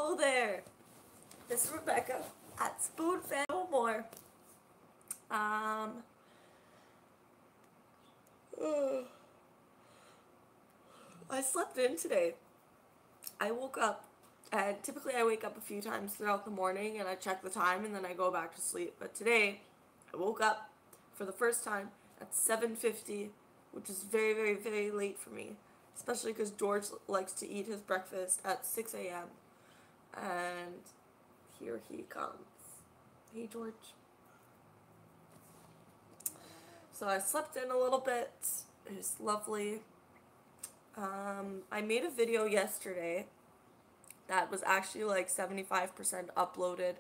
Hello there, this is Rebecca at Spoonfed no more. I slept in today. I woke up, and typically I wake up a few times throughout the morning and I check the time and then I go back to sleep. But today, I woke up for the first time at 7:50, which is very, very, very late for me. Especially because George likes to eat his breakfast at 6 a.m. And here he comes. Hey, George. So I slept in a little bit. It was lovely. I made a video yesterday that was actually like 75% uploaded.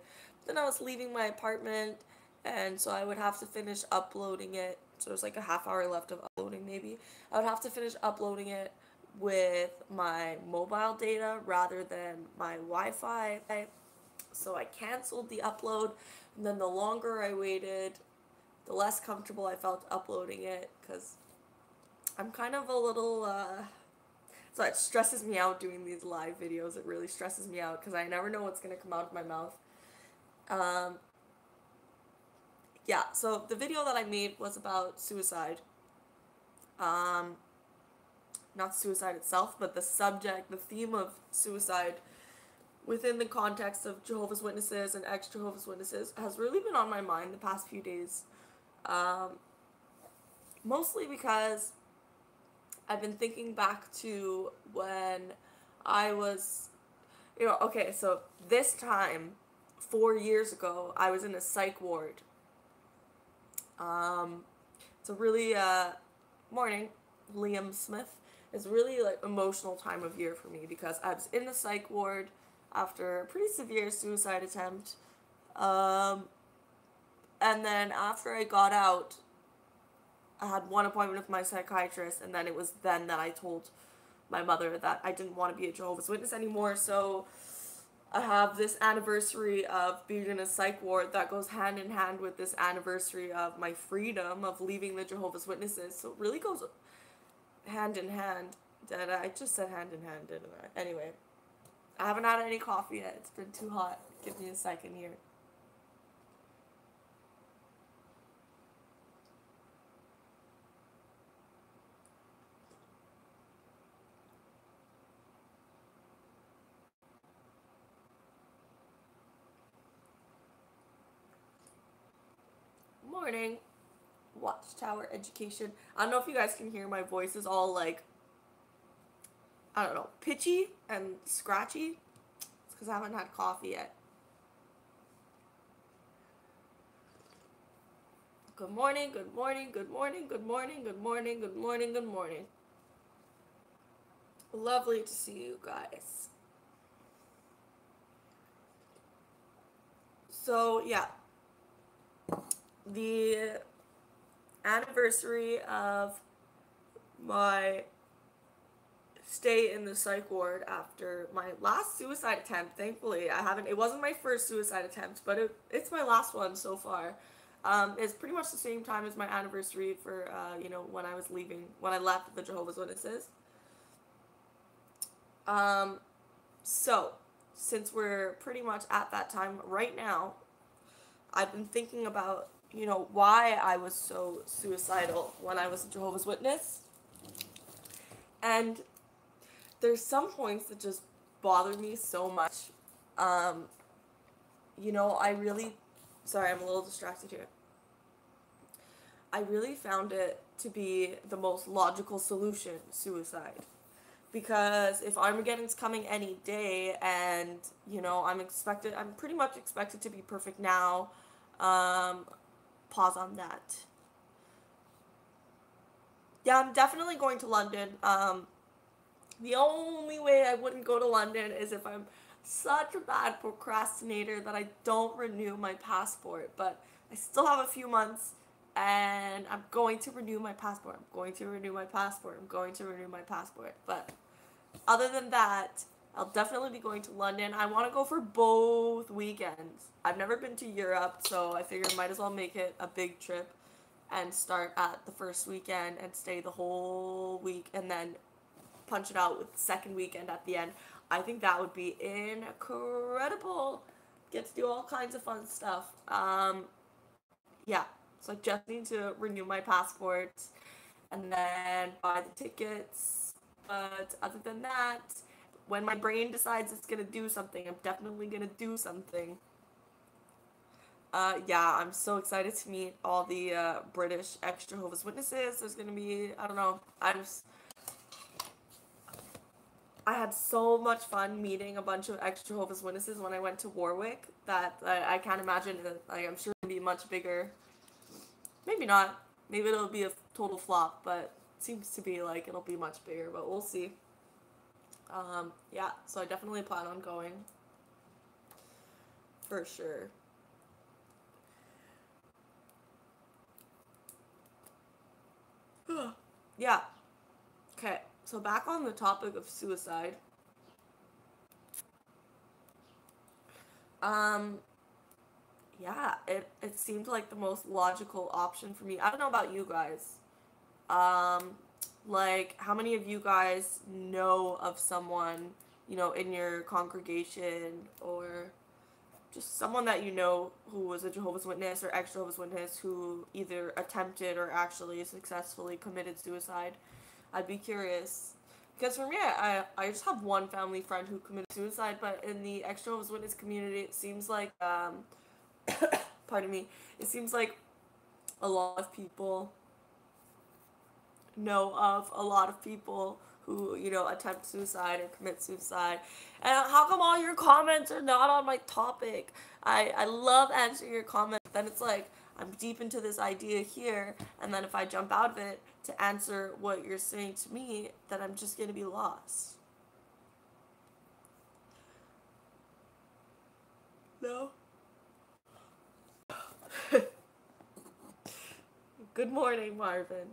Then I was leaving my apartment, and so I would have to finish uploading it. So there's like a half hour left of uploading maybe. I would have to finish uploading it with my mobile data rather than my Wi-Fi. So I canceled the upload, and then the longer I waited, the less comfortable I felt uploading it, because I'm kind of a little, so it stresses me out doing these live videos. It really stresses me out because I never know what's going to come out of my mouth. Yeah, so the video that I made was about suicide. Not suicide itself, but the subject, the theme of suicide within the context of Jehovah's Witnesses and ex-Jehovah's Witnesses has really been on my mind the past few days. Mostly because I've been thinking back to when I was, okay, so this time, 4 years ago, I was in a psych ward. It's a really, morning, Liam Smith. It's really like emotional time of year for me because I was in the psych ward after a pretty severe suicide attempt. And then after I got out, I had one appointment with my psychiatrist, and then it was then that I told my mother that I didn't want to be a Jehovah's Witness anymore. So I have this anniversary of being in a psych ward that goes hand in hand with this anniversary of my freedom of leaving the Jehovah's Witnesses. So it really goes hand in hand. I just said hand in hand, didn't I? Anyway, I haven't had any coffee yet. It's been too hot. Give me a second here. Morning. Watchtower education. I don't know if you guys can hear my voice is all like, I don't know, pitchy and scratchy. It's because I haven't had coffee yet. Good morning, good morning, good morning, good morning, good morning, good morning, good morning. Lovely to see you guys. So yeah, the anniversary of my stay in the psych ward after my last suicide attempt. Thankfully, it wasn't my first suicide attempt, but it's my last one so far. It's pretty much the same time as my anniversary for, when I left the Jehovah's Witnesses. So, since we're pretty much at that time right now, I've been thinking about, why I was so suicidal when I was a Jehovah's Witness. And there's some points that just bother me so much. Sorry, I'm a little distracted here. I really found it to be the most logical solution, suicide. Because if Armageddon's coming any day and, I'm pretty much expected to be perfect now. Pause on that. Yeah, I'm definitely going to London. The only way I wouldn't go to London is if I'm such a bad procrastinator that I don't renew my passport. But I still have a few months, and I'm going to renew my passport. I'm going to renew my passport. I'm going to renew my passport. But other than that, I'll definitely be going to London. I want to go for both weekends. I've never been to Europe, so I figured I might as well make it a big trip and start at the first weekend and stay the whole week and then punch it out with the second weekend at the end. I think that would be incredible. Get to do all kinds of fun stuff. Yeah, so I just need to renew my passport and then buy the tickets. But other than that, when my brain decides it's gonna do something, I'm definitely gonna do something. Yeah, I'm so excited to meet all the British ex-Jehovah's Witnesses. There's gonna be, I don't know, I had so much fun meeting a bunch of ex-Jehovah's Witnesses when I went to Warwick that I can't imagine that, like, I'm sure it'll be much bigger. Maybe not. Maybe it'll be a total flop, but it seems to be like it'll be much bigger, but we'll see. Yeah, so I definitely plan on going. For sure. Yeah. Okay, so back on the topic of suicide. Um, yeah, it seemed like the most logical option for me. I don't know about you guys. Um, like, how many of you guys know of someone, in your congregation or just someone that you know who was a Jehovah's Witness or ex-Jehovah's Witness who either attempted or actually successfully committed suicide? I'd be curious. Because for me, I just have one family friend who committed suicide, but in the ex-Jehovah's Witness community, it seems like, pardon me, it seems like a lot of people know of a lot of people who, attempt suicide or commit suicide. And how come all your comments are not on my topic? I love answering your comments. Then it's like, I'm deep into this idea here, and then if I jump out of it to answer what you're saying to me, then I'm just going to be lost. No? Good morning, Marvin.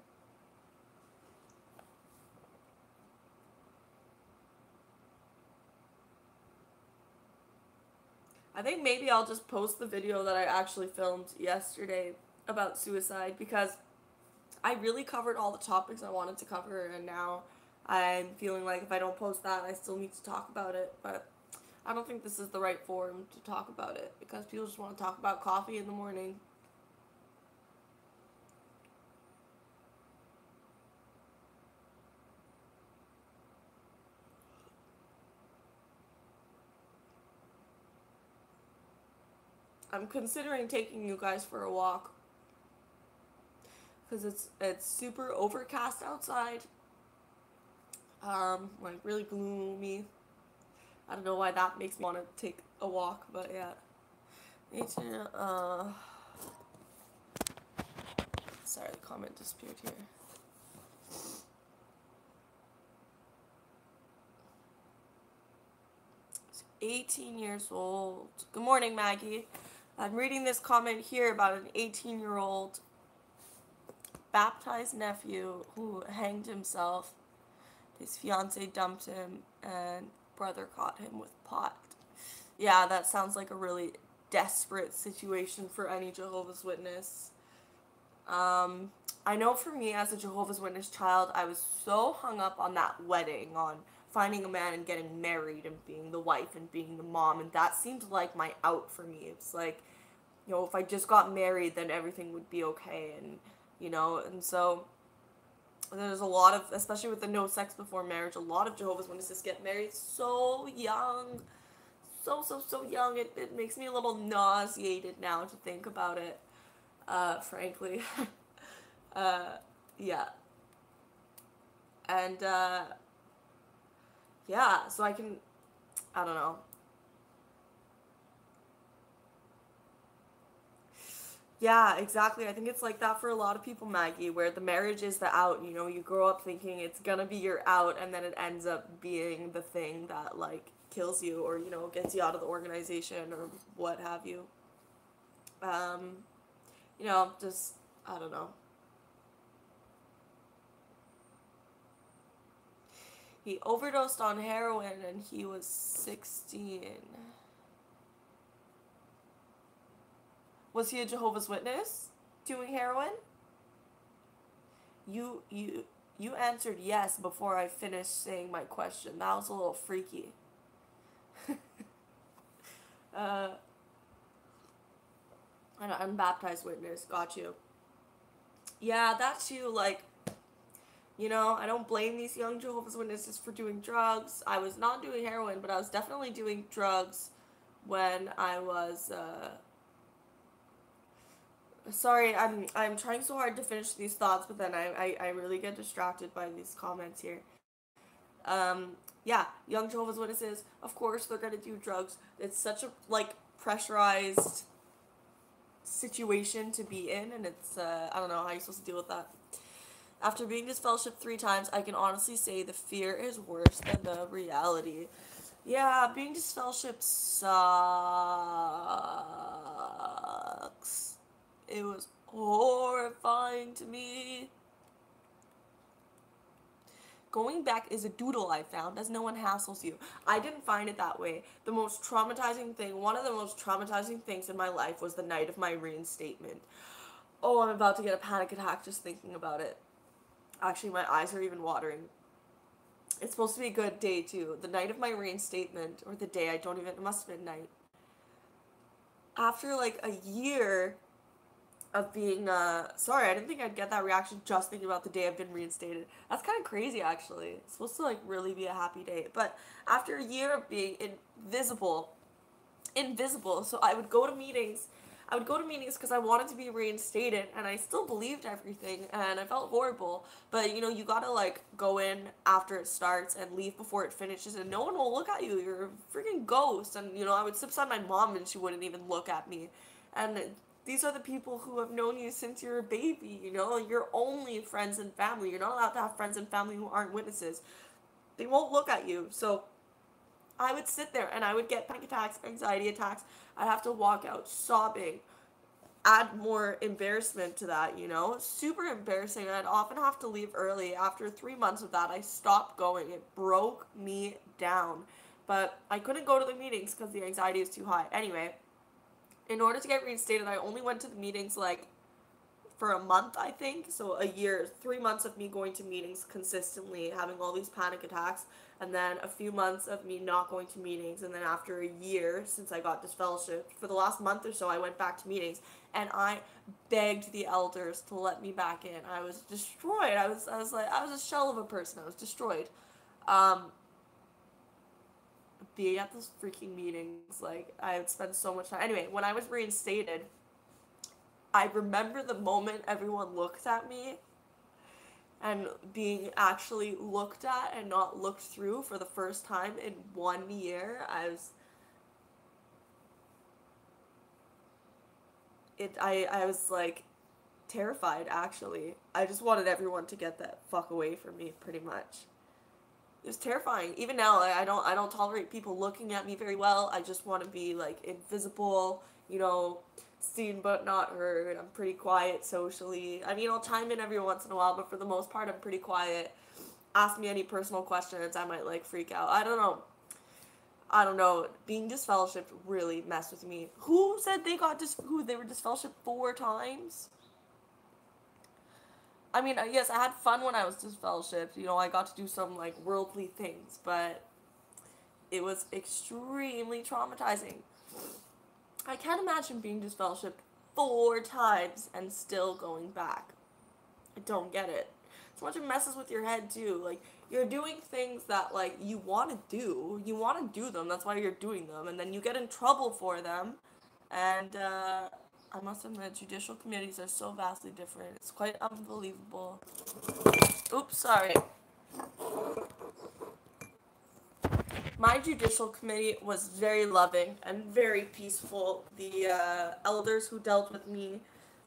I think maybe I'll just post the video that I actually filmed yesterday about suicide because I really covered all the topics I wanted to cover, and now I'm feeling like if I don't post that, I still need to talk about it. But I don't think this is the right forum to talk about it because people just want to talk about coffee in the morning. I'm considering taking you guys for a walk because it's super overcast outside. Like really gloomy. I don't know why that makes me want to take a walk, but yeah. 18, sorry, the comment disappeared here. 18 years old. Good morning, Maggie. I'm reading this comment here about an 18-year-old baptized nephew who hanged himself. His fiance dumped him, and brother caught him with pot. Yeah, that sounds like a really desperate situation for any Jehovah's Witness. I know for me as a Jehovah's Witness child, I was so hung up on that wedding, on finding a man and getting married and being the wife and being the mom, and that seemed like my out for me. It's like, if I just got married, then everything would be okay, and so there's a lot of, especially with the no sex before marriage, a lot of Jehovah's Witnesses get married so young, so young. It makes me a little nauseated now to think about it, frankly. Yeah. And, yeah, so I don't know. Yeah, exactly. I think it's like that for a lot of people, Maggie, where the marriage is the out. You grow up thinking it's gonna be your out, and then it ends up being the thing that, like, kills you or, gets you out of the organization or what have you. Um, just, I don't know. He overdosed on heroin and he was 16. Was he a Jehovah's Witness doing heroin? You answered yes before I finished saying my question. That was a little freaky. Uh, an unbaptized witness. Got you. Yeah, that too. Like, I don't blame these young Jehovah's Witnesses for doing drugs. I was not doing heroin, but I was definitely doing drugs when I was. Sorry, I'm trying so hard to finish these thoughts, but then I really get distracted by these comments here. Yeah, young Jehovah's Witnesses, of course they're gonna do drugs. It's such a pressurized situation to be in, and it's I don't know how you're supposed to deal with that. After being disfellowshipped 3 times, I can honestly say the fear is worse than the reality. Yeah, being disfellowshipped sucks. It was horrifying to me. Going back is a doodle I found, as no one hassles you. I didn't find it that way. One of the most traumatizing things in my life was the night of my reinstatement. Oh, I'm about to get a panic attack just thinking about it. Actually, my eyes are even watering. It's supposed to be a good day, too. The night of my reinstatement, or the day, it must have been night. After, a year of being, sorry, I didn't think I'd get that reaction just thinking about the day I've been reinstated. That's kind of crazy, actually. It's supposed to, really be a happy day. But after a year of being invisible, so I would go to meetings because I wanted to be reinstated, and I still believed everything, and I felt horrible. But you gotta go in after it starts and leave before it finishes, and no one will look at you. You're a freaking ghost. And I would sit beside my mom, and she wouldn't even look at me. And these are the people who have known you since you're a baby. You're only friends and family. You're not allowed to have friends and family who aren't witnesses. They won't look at you. So I would sit there and I would get panic attacks, anxiety attacks. I'd have to walk out sobbing. Add more embarrassment to that, Super embarrassing. I'd often have to leave early. After 3 months of that, I stopped going. It broke me down. But I couldn't go to the meetings because the anxiety is too high. Anyway, in order to get reinstated, I only went to the meetings for a month, I think. So a year, 3 months of me going to meetings consistently, having all these panic attacks, and then a few months of me not going to meetings. And then after a year, since I got disfellowshipped, for the last month or so, I went back to meetings, and I begged the elders to let me back in. I was destroyed. I was a shell of a person. I was destroyed. Being at those freaking meetings, I would spend so much time. Anyway, when I was reinstated, I remember the moment everyone looked at me and being actually looked at and not looked through for the first time in 1 year. I was terrified, actually. I just wanted everyone to get the fuck away from me, pretty much. It was terrifying. Even now, I don't tolerate people looking at me very well. I just want to be invisible, seen but not heard. I'm pretty quiet socially. I mean, I'll chime in every once in a while, but for the most part, I'm pretty quiet. Ask me any personal questions, I might freak out. I don't know. Being disfellowshipped really messed with me. Who said they were disfellowshipped 4 times? I mean, yes, I had fun when I was disfellowshipped. I got to do some worldly things, but it was extremely traumatizing. I can't imagine being disfellowshipped 4 times and still going back. I don't get it. So much it messes with your head too. You're doing things that you want to do. You want to do them. That's why you're doing them, and then you get in trouble for them. And I must admit, judicial committees are so vastly different. It's quite unbelievable. Oops, sorry. My judicial committee was very loving and very peaceful. The elders who dealt with me,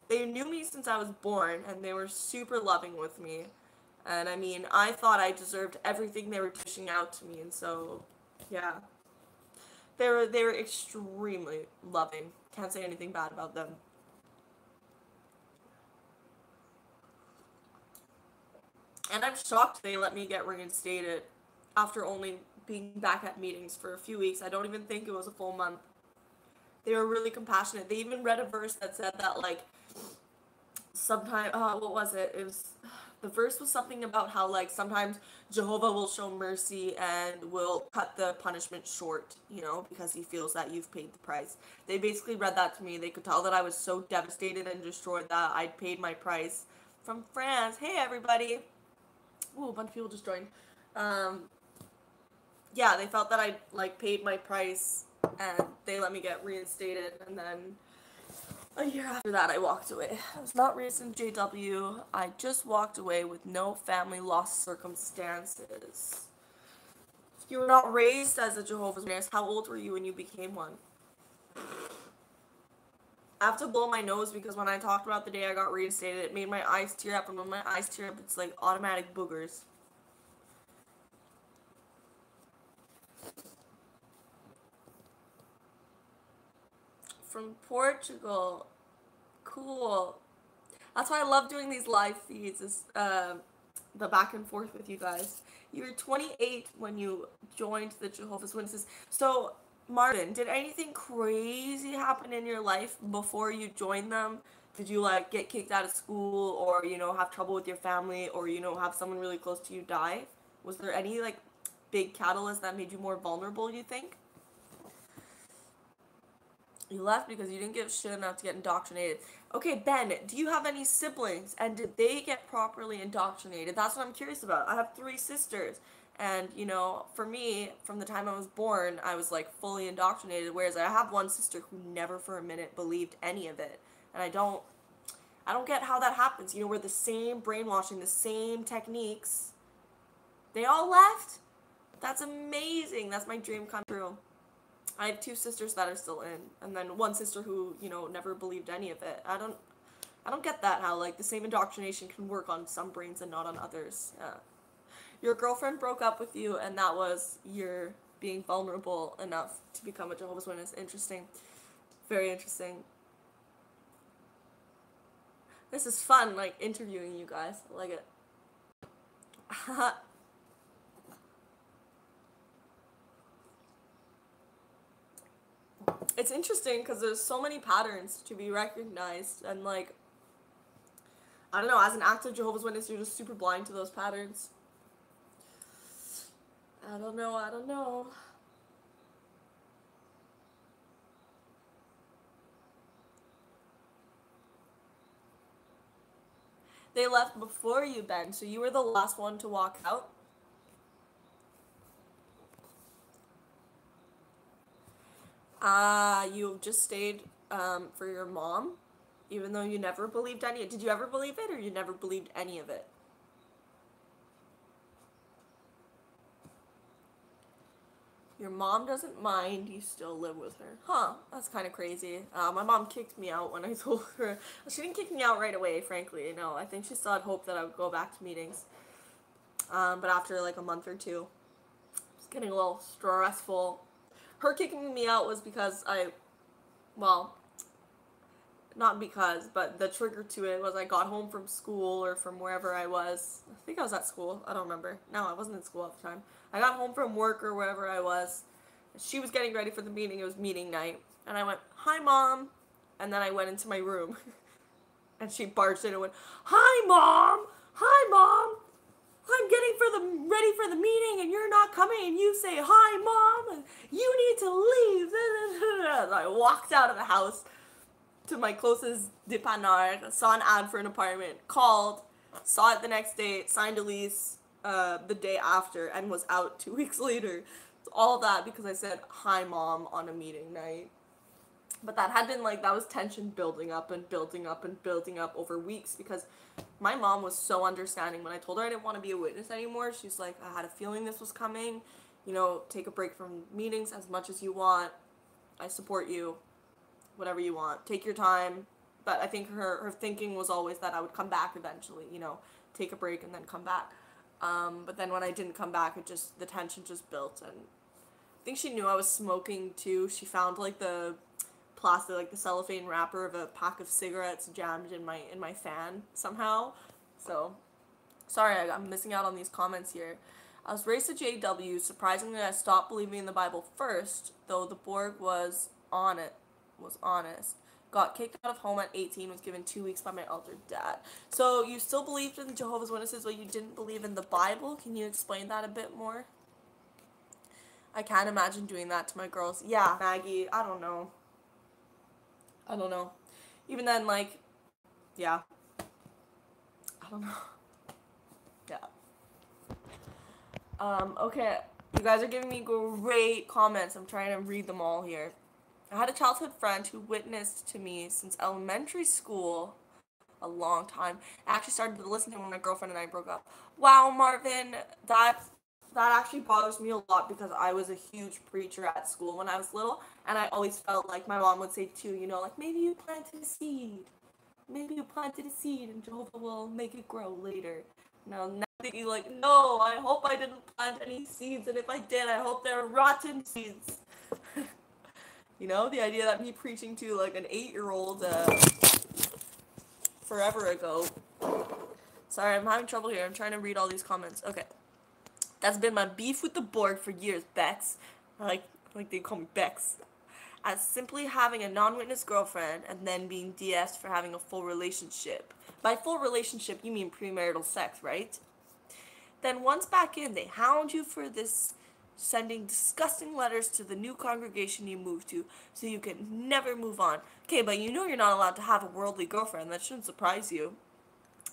they knew me since I was born, and they were super loving with me. And I mean, I thought I deserved everything they were dishing out to me, and so, yeah. They were extremely loving. Can't say anything bad about them. And I'm shocked they let me get reinstated after only being back at meetings for a few weeks. I don't even think it was a full month. They were really compassionate. They even read a verse that said that, sometime, what was it? It was, The first was something about how, like, sometimes Jehovah will show mercy and will cut the punishment short, because he feels that you've paid the price. They basically read that to me. They could tell that I was so devastated and destroyed that I'd paid my price. From France. Hey, everybody. Ooh, a bunch of people just joined. Um, yeah, they felt that I, like, paid my price and they let me get reinstated, and then a year after that, I walked away. I was not raised in JW. I just walked away with no family lost circumstances. You were not raised as a Jehovah's Witness. How old were you when you became one? I have to blow my nose because when I talked about the day I got reinstated, it made my eyes tear up, and when my eyes tear up, it's like automatic boogers. From Portugal. Cool. That's why I love doing these live feeds, is the back and forth with you guys. You were 28 when you joined the Jehovah's Witnesses. So, Marvin, did anything crazy happen in your life before you joined them? Did you, like, get kicked out of school, or, have trouble with your family, or, have someone really close to you die? Was there any, like, big catalyst that made you more vulnerable, you think? You left because you didn't give shit enough to get indoctrinated. Okay, Ben, do you have any siblings? And did they get properly indoctrinated? That's what I'm curious about. I have 3 sisters. And, for me, from the time I was born, I was, like, fully indoctrinated. Whereas I have one sister who never for a minute believed any of it. And I don't get how that happens. We're the same brainwashing, the same techniques. They all left? That's amazing. That's my dream come true. I have 2 sisters that are still in, and then one sister who, never believed any of it. I don't get that, how, like, the same indoctrination can work on some brains and not on others. Your girlfriend broke up with you, and that was your being vulnerable enough to become a Jehovah's Witness. Interesting. Very interesting. This is fun, like, interviewing you guys. I like it. It's interesting because there's so many patterns to be recognized, and, like, I don't know, as an active Jehovah's Witness, you're just super blind to those patterns. I don't know. They left before you, Ben, so you were the last one to walk out? You just stayed for your mom, even though you never believed any. Did you ever believe it, or you never believed any of it? Your mom doesn't mind, you still live with her. Huh, that's kind of crazy. My mom kicked me out when I told her. She didn't kick me out right away, frankly. No, I think she still had hope that I would go back to meetings. But after, like, a month or two, it was getting a little stressful. Her kicking me out was because not because, but the trigger to it was I got home from school or from wherever I was. I think I was at school. I don't remember. No, I wasn't in school at the time. I got home from work or wherever I was. She was getting ready for the meeting. It was meeting night. And I went, "Hi, Mom." And then I went into my room. And she barged in and went, "Hi, Mom. Hi, Mom. I'm ready for the meeting, and you're not coming, and you say, 'Hi, Mom,' and you need to leave." And I walked out of the house to my closest dépanneur, saw an ad for an apartment, called, saw it the next day, signed a lease the day after, and was out 2 weeks later. All that because I said, "Hi, Mom," on a meeting night. But that had been, like, that was tension building up and building up and building up over weeks, because my mom was so understanding. When I told her I didn't want to be a witness anymore, she's like, "I had a feeling this was coming. Take a break from meetings as much as you want. I support you. Whatever you want. Take your time." But I think her thinking was always that I would come back eventually, take a break and then come back. But then when I didn't come back, the tension just built, and I think she knew I was smoking too. She found, like, the plastic, like the cellophane wrapper of a pack of cigarettes jammed in my fan somehow. So, sorry, I'm missing out on these comments here. I was raised to JW. Surprisingly, I stopped believing in the Bible first, though the Borg was honest. got kicked out of home at 18, was given 2 weeks by my elder dad. So you still believed in Jehovah's Witnesses, but you didn't believe in the Bible? Can you explain that a bit more? I can't imagine doing that to my girls. Yeah, Maggie, I don't know. I don't know. Even then, like, yeah. I don't know. Yeah. Okay. You guys are giving me great comments. I'm trying to read them all here. I had a childhood friend who witnessed to me since elementary school, a long time. I actually started to listen to him when my girlfriend and I broke up. Wow, Marvin, that actually bothers me a lot because I was a huge preacher at school when I was little, and I always felt like my mom would say too, you know, like, maybe you planted a seed. Maybe you planted a seed and Jehovah will make it grow later. Now thinking like, no, I hope I didn't plant any seeds, and if I did, I hope they're rotten seeds. You know, the idea that me preaching to like an 8-year-old forever ago. Sorry, I'm having trouble here. I'm trying to read all these comments. Okay. That's been my beef with the board for years, Bex. I like they call me Bex. As simply having a non-witness girlfriend and then being DS'd for having a full relationship. By full relationship, you mean premarital sex, right? Then once back in, they hound you for this, sending disgusting letters to the new congregation you moved to, so you can never move on. Okay, but you know you're not allowed to have a worldly girlfriend. That shouldn't surprise you.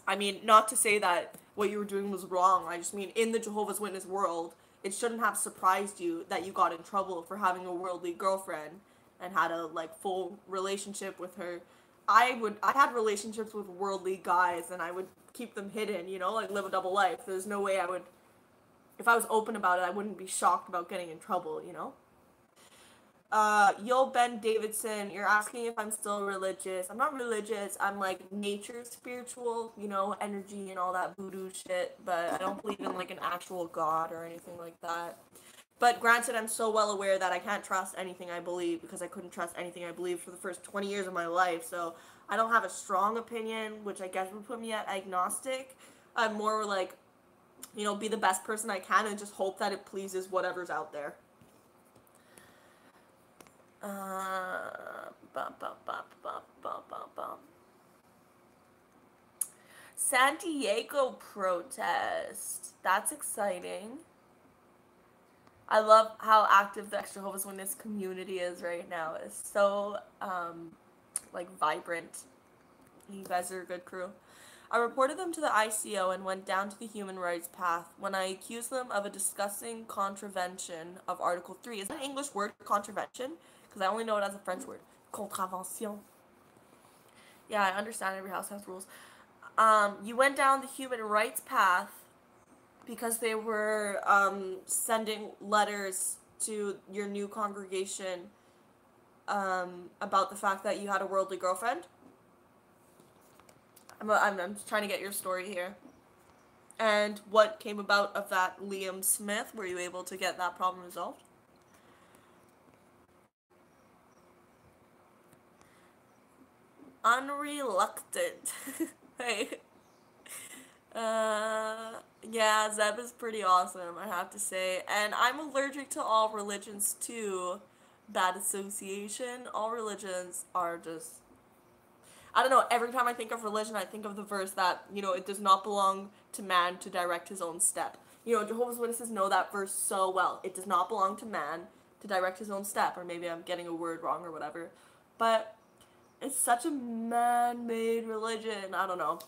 I mean, not to say that what you were doing was wrong. I just mean, in the Jehovah's Witness world, it shouldn't have surprised you that you got in trouble for having a worldly girlfriend and had a, like, full relationship with her. I had relationships with worldly guys, and I would keep them hidden, you know, like, live a double life. There's no way I would, if I was open about it, I wouldn't be shocked about getting in trouble, you know? Yo, Ben Davidson, you're asking if I'm still religious. I'm not religious. I'm like nature spiritual, you know, energy and all that voodoo shit, but I don't believe in like an actual God or anything like that. But granted, I'm so well aware that I can't trust anything I believe because I couldn't trust anything I believed for the first 20 years of my life. So I don't have a strong opinion, which I guess would put me at agnostic. I'm more like, you know, be the best person I can and just hope that it pleases whatever's out there. San Diego protest. That's exciting. I love how active the Jehovah's Witness community is right now. It's so, like, vibrant. You guys are a good crew. I reported them to the ICO and went down to the human rights path when I accused them of a disgusting contravention of Article 3. Is that an English word, contravention? Because I only know it as a French word. Contravention. Yeah, I understand every house has rules. You went down the human rights path because they were sending letters to your new congregation about the fact that you had a worldly girlfriend. I'm trying to get your story here. And what came about of that, Liam Smith? Were you able to get that problem resolved? Unreluctant. Hey. Yeah, Zeb is pretty awesome, I have to say. And I'm allergic to all religions too. Bad association. All religions are just, I don't know, every time I think of religion, I think of the verse that, you know, it does not belong to man to direct his own step. You know, Jehovah's Witnesses know that verse so well. It does not belong to man to direct his own step, or maybe I'm getting a word wrong or whatever. But it's such a man-made religion. I don't know.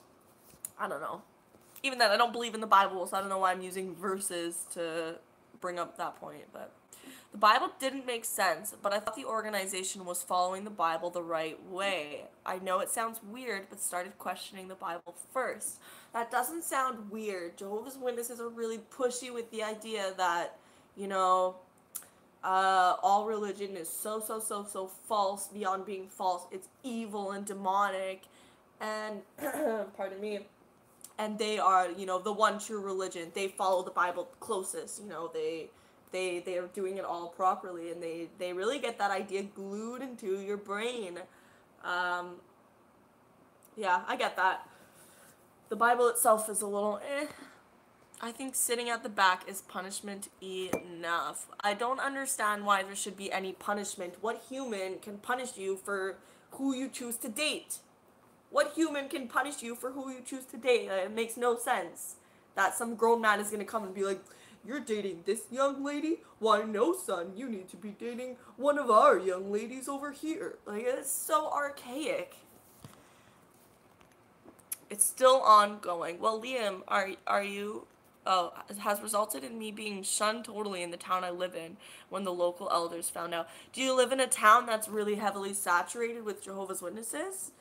Even then, I don't believe in the Bible, so I don't know why I'm using verses to bring up that point, but the Bible didn't make sense, but I thought the organization was following the Bible the right way. I know it sounds weird, but started questioning the Bible first. That doesn't sound weird. Jehovah's Witnesses are really pushy with the idea that, you know, all religion is so false beyond being false. It's evil and demonic, and, pardon me, and they are, you know, the one true religion. They follow the Bible closest, you know, they are doing it all properly, and they really get that idea glued into your brain. Yeah, I get that. The Bible itself is a little I think sitting at the back is punishment enough. I don't understand why there should be any punishment. What human can punish you for who you choose to date. What human can punish you for who you choose to date? It makes no sense that some grown man is gonna come and be like, you're dating this young lady? Why no, son, you need to be dating one of our young ladies over here. Like, it's so archaic. It's still ongoing. Well, Liam, are you... Oh, it has resulted in me being shunned totally in the town I live in when the local elders found out. Do you live in a town that's really heavily saturated with Jehovah's Witnesses?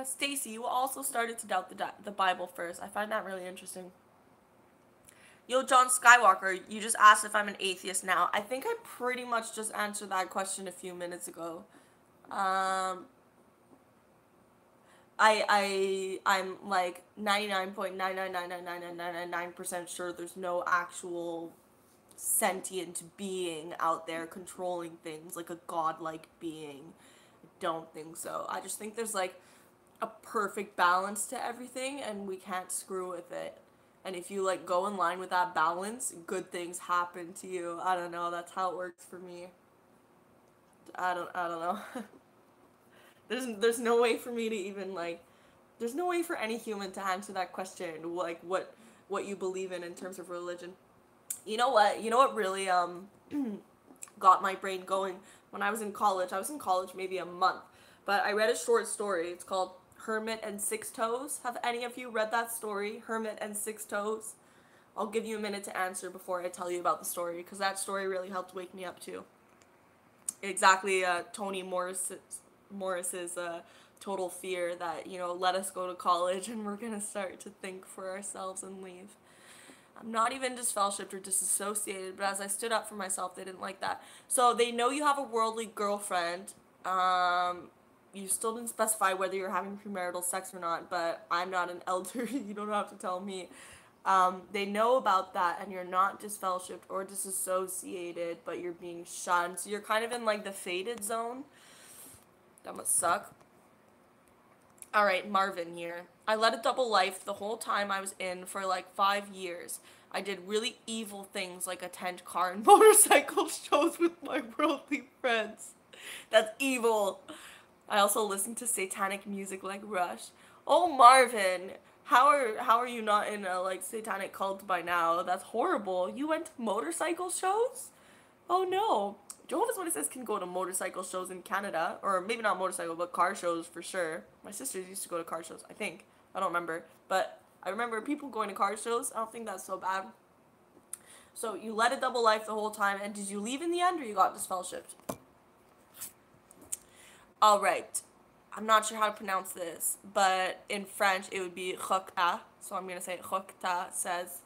Stacy, you also started to doubt the Bible first. I find that really interesting. Yo, John Skywalker, you just asked if I'm an atheist now. I think I pretty much just answered that question a few minutes ago. I'm like 99.9999999% sure there's no actual sentient being out there controlling things like a godlike being. I don't think so. I just think there's like a perfect balance to everything and we can't screw with it. And if you like go in line with that balance, good things happen to you. I don't know, that's how it works for me. I don't know. There's no way for me to even like there's no way for any human to answer that question, like what you believe in terms of religion. You know what? You know what really got my brain going when I was in college. I was in college maybe a month, but I read a short story. It's called Hermit and Six Toes. Have any of you read that story, Hermit and Six Toes? I'll give you a minute to answer before I tell you about the story, because that story really helped wake me up too. Exactly, Toni Morris's total fear that, you know, let us go to college and we're gonna start to think for ourselves and leave. I'm not even disfellowshipped or disassociated, but as I stood up for myself, they didn't like that. So they know you have a worldly girlfriend. You still didn't specify whether you're having premarital sex or not, but I'm not an elder. You don't have to tell me. They know about that, and you're not disfellowshipped or disassociated, but you're being shunned. So you're kind of in like the faded zone. That must suck. Alright, Marvin here. I led a double life the whole time I was in for like 5 years. I did really evil things like attend car and motorcycle shows with my worldly friends. That's evil. I also listened to satanic music like Rush. Oh, Marvin, how are you not in a like satanic cult by now? That's horrible. You went to motorcycle shows? Oh no. Jehovah's Witnesses can go to motorcycle shows in Canada, or maybe not motorcycle, but car shows for sure. My sisters used to go to car shows, I think. I don't remember, but I remember people going to car shows. I don't think that's so bad. So you led a double life the whole time, and did you leave in the end, or you got disfellowshipped? Alright, I'm not sure how to pronounce this, but in French it would be Chokta, so I'm going to say Chokta says,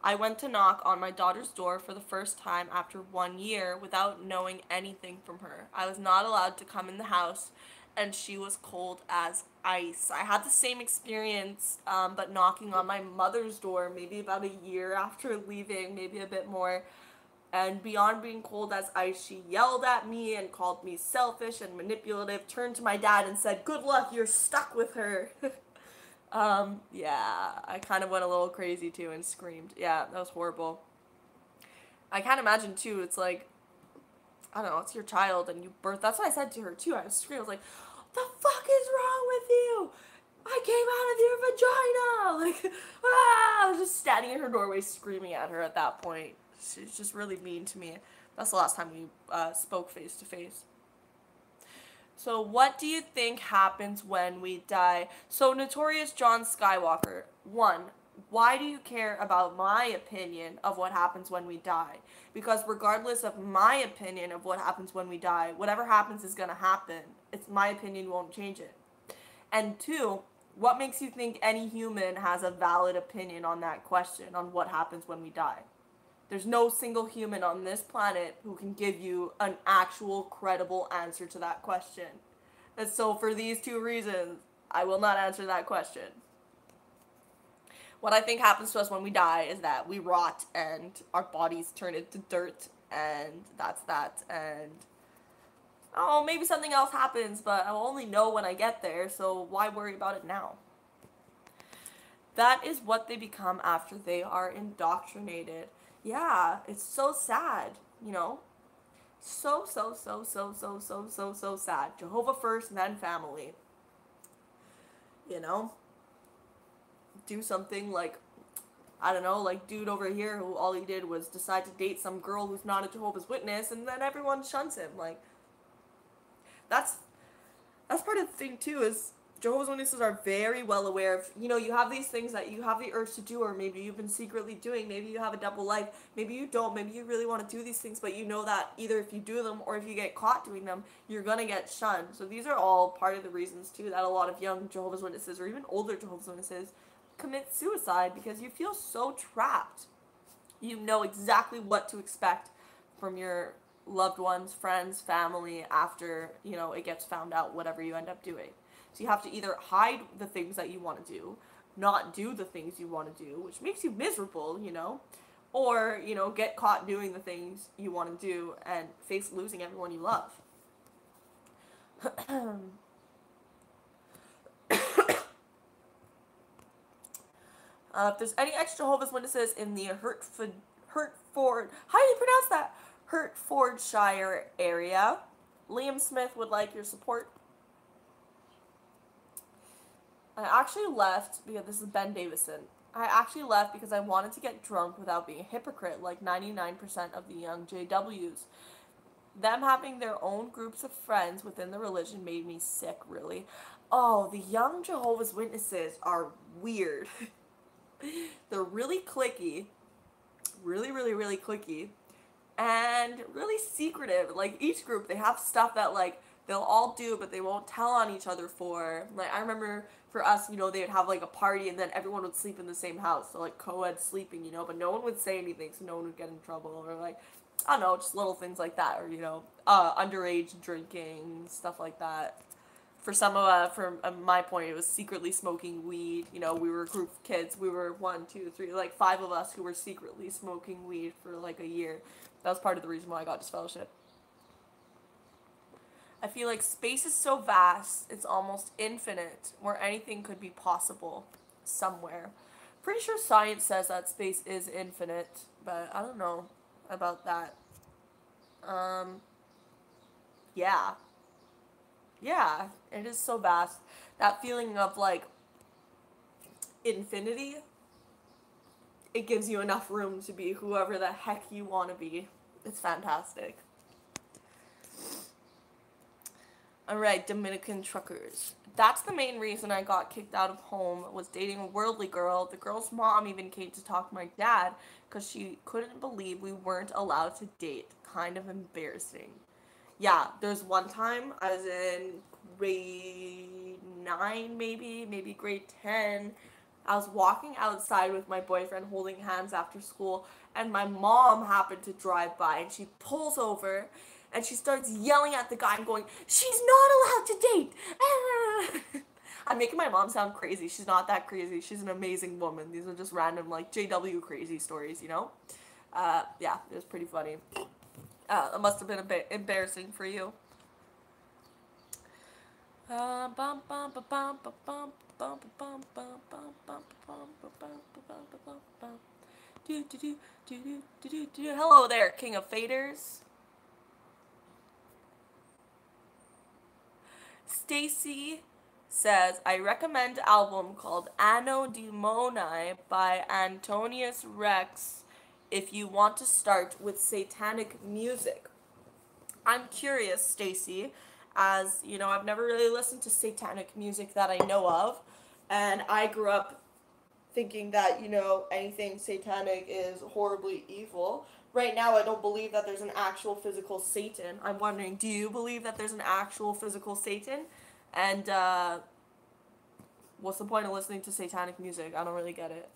I went to knock on my daughter's door for the first time after 1 year without knowing anything from her. I was not allowed to come in the house, and she was cold as ice. I had the same experience, but knocking on my mother's door maybe about a year after leaving, maybe a bit more. And beyond being cold as ice, she yelled at me and called me selfish and manipulative, turned to my dad and said, good luck, you're stuck with her. Yeah, I kind of went a little crazy too and screamed. Yeah, that was horrible. I can't imagine too, it's like, I don't know, it's your child and you birth. That's what I said to her too. I was screaming, I was like, the fuck is wrong with you? I came out of your vagina! Like, ah! I was just standing in her doorway screaming at her at that point. She's just really mean to me. That's the last time we spoke face to face. So what do you think happens when we die? So Notorious John Skywalker, 1, why do you care about my opinion of what happens when we die? Because regardless of my opinion of what happens when we die, whatever happens is going to happen. It's my opinion, won't change it. And 2, what makes you think any human has a valid opinion on that question, on what happens when we die? There's no single human on this planet who can give you an actual credible answer to that question. And so for these 2 reasons, I will not answer that question. What I think happens to us when we die is that we rot and our bodies turn into dirt, and that's that. And oh, maybe something else happens, but I'll only know when I get there, so why worry about it now? That is what they become after they are indoctrinated. Yeah, it's so sad, you know? So sad. Jehovah first, then family. You know? Do something like, I don't know, like dude over here who all he did was decide to date some girl who's not a Jehovah's Witness, and then everyone shuns him. Like, that's that's part of the thing too, is Jehovah's Witnesses are very well aware of, you have these things that you have the urge to do, or maybe you've been secretly doing, maybe you have a double life, maybe you don't, maybe you really want to do these things, but you know that either if you do them or if you get caught doing them, you're gonna get shunned. So these are all part of the reasons too that a lot of young Jehovah's Witnesses, or even older Jehovah's Witnesses, commit suicide, because you feel so trapped. You know exactly what to expect from your loved ones, friends, family after, it gets found out, whatever you end up doing. So you have to either hide the things that you want to do, not do the things you want to do, which makes you miserable, or, get caught doing the things you want to do and face losing everyone you love. If there's any ex-Jehovah's Witnesses in the Hertford, how do you pronounce that? Hertfordshire area, Liam Smith would like your support. I actually left because this is Ben Davison. I actually left because I wanted to get drunk without being a hypocrite, like 99% of the young JWs. Them having their own groups of friends within the religion made me sick, really. Oh, the young Jehovah's Witnesses are weird. They're really cliquey. Really, really, really cliquey. And really secretive. Like, each group, they have stuff that, like, they'll all do, but they won't tell on each other for. Like, I remember for us, they would have, like, a party, and then everyone would sleep in the same house. So, like, co-ed sleeping, but no one would say anything, so no one would get in trouble. Or, like, I don't know, just little things like that. Or, underage drinking, stuff like that. For some of, from my point, it was secretly smoking weed. We were a group of kids. We were 1, 2, 3, like 5 of us who were secretly smoking weed for like a year. That was part of the reason why I got disfellowship. I feel like space is so vast, it's almost infinite, where anything could be possible somewhere. Pretty sure science says that space is infinite, but I don't know about that. Yeah. Yeah, it is so vast. That feeling of, like, infinity, it gives you enough room to be whoever the heck you want to be. It's fantastic. Alright, Dominican truckers. That's the main reason I got kicked out of home, was dating a worldly girl. The girl's mom even came to talk to my dad because she couldn't believe we weren't allowed to date. Kind of embarrassing. Yeah, there's one time I was in grade 9, maybe grade 10. I was walking outside with my boyfriend holding hands after school, and my mom happened to drive by, and she pulls over, and she starts yelling at the guy and going, "She's not allowed to date!" I'm making my mom sound crazy. She's not that crazy. She's an amazing woman. These are just random, like, JW crazy stories, Yeah, it was pretty funny. It must have been a bit embarrassing for you. Hello there, King of Faders. Stacy says, I recommend an album called Anno Demoni by Antonius Rex if you want to start with satanic music. I'm curious, Stacy, as, I've never really listened to satanic music that I know of, and I grew up thinking that, anything satanic is horribly evil. Right now, I don't believe that there's an actual physical Satan. I'm wondering, do you believe that there's an actual physical Satan? And, what's the point of listening to satanic music? I don't really get it.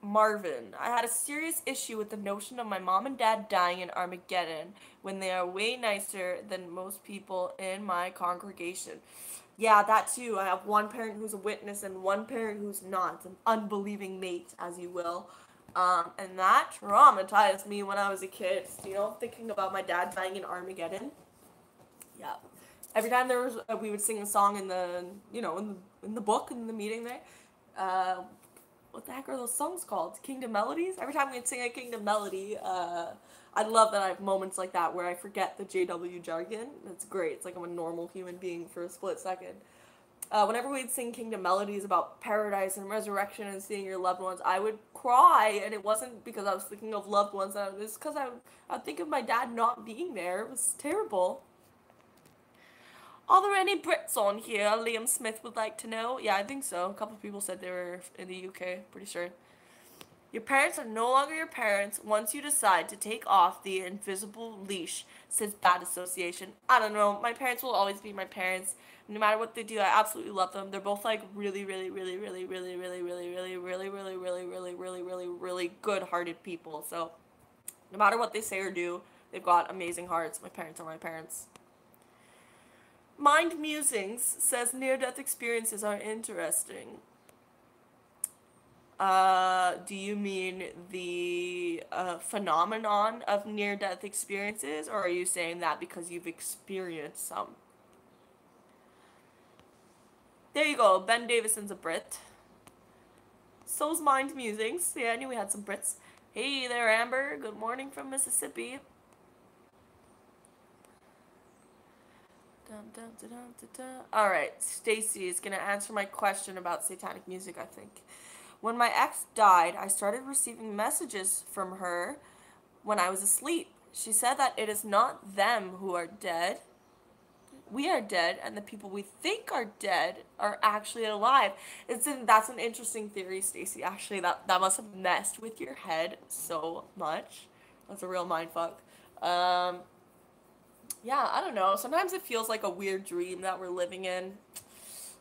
Marvin, I had a serious issue with the notion of my mom and dad dying in Armageddon when they are way nicer than most people in my congregation. Yeah, that too. I have one parent who's a witness and one parent who's not, an unbelieving mate, as you will. And that traumatized me when I was a kid. Thinking about my dad dying in Armageddon. Yeah, Every time there was, we would sing a song in the, in the book, in the meeting there. Uh, what the heck are those songs called? Kingdom Melodies? Every time we'd sing a Kingdom Melody, I love that I have moments like that where I forget the JW jargon. It's great. It's like I'm a normal human being for a split second. Whenever we'd sing Kingdom Melodies about paradise and resurrection and seeing your loved ones, I would cry, and it wasn't because I was thinking of loved ones. It was because I'd think of my dad not being there. It was terrible. Are there any Brits on here? Liam Smith would like to know. Yeah, I think so. A couple of people said they were in the UK. Pretty sure. Your parents are no longer your parents once you decide to take off the invisible leash, says Bad Association. I don't know. My parents will always be my parents. No matter what they do, I absolutely love them. They're both like really, really, really, really, really, really, really, really, really, really, really, really, really, really, really good-hearted people. So no matter what they say or do, they've got amazing hearts. My parents are my parents. Mind Musings says near-death experiences are interesting. Do you mean the phenomenon of near-death experiences, or are you saying that because you've experienced some? There you go. Ben Davison's a Brit. So's Mind Musings. Yeah, I knew we had some Brits. Hey there, Amber. Good morning from Mississippi. Alright, Stacy is going to answer my question about satanic music, I think. When my ex died, I started receiving messages from her when I was asleep. She said that it is not them who are dead. We are dead, and the people we think are dead are actually alive. That's an interesting theory, Stacy. Actually, that must have messed with your head so much. That's a real mindfuck. Yeah, I don't know. Sometimes it feels like a weird dream that we're living in.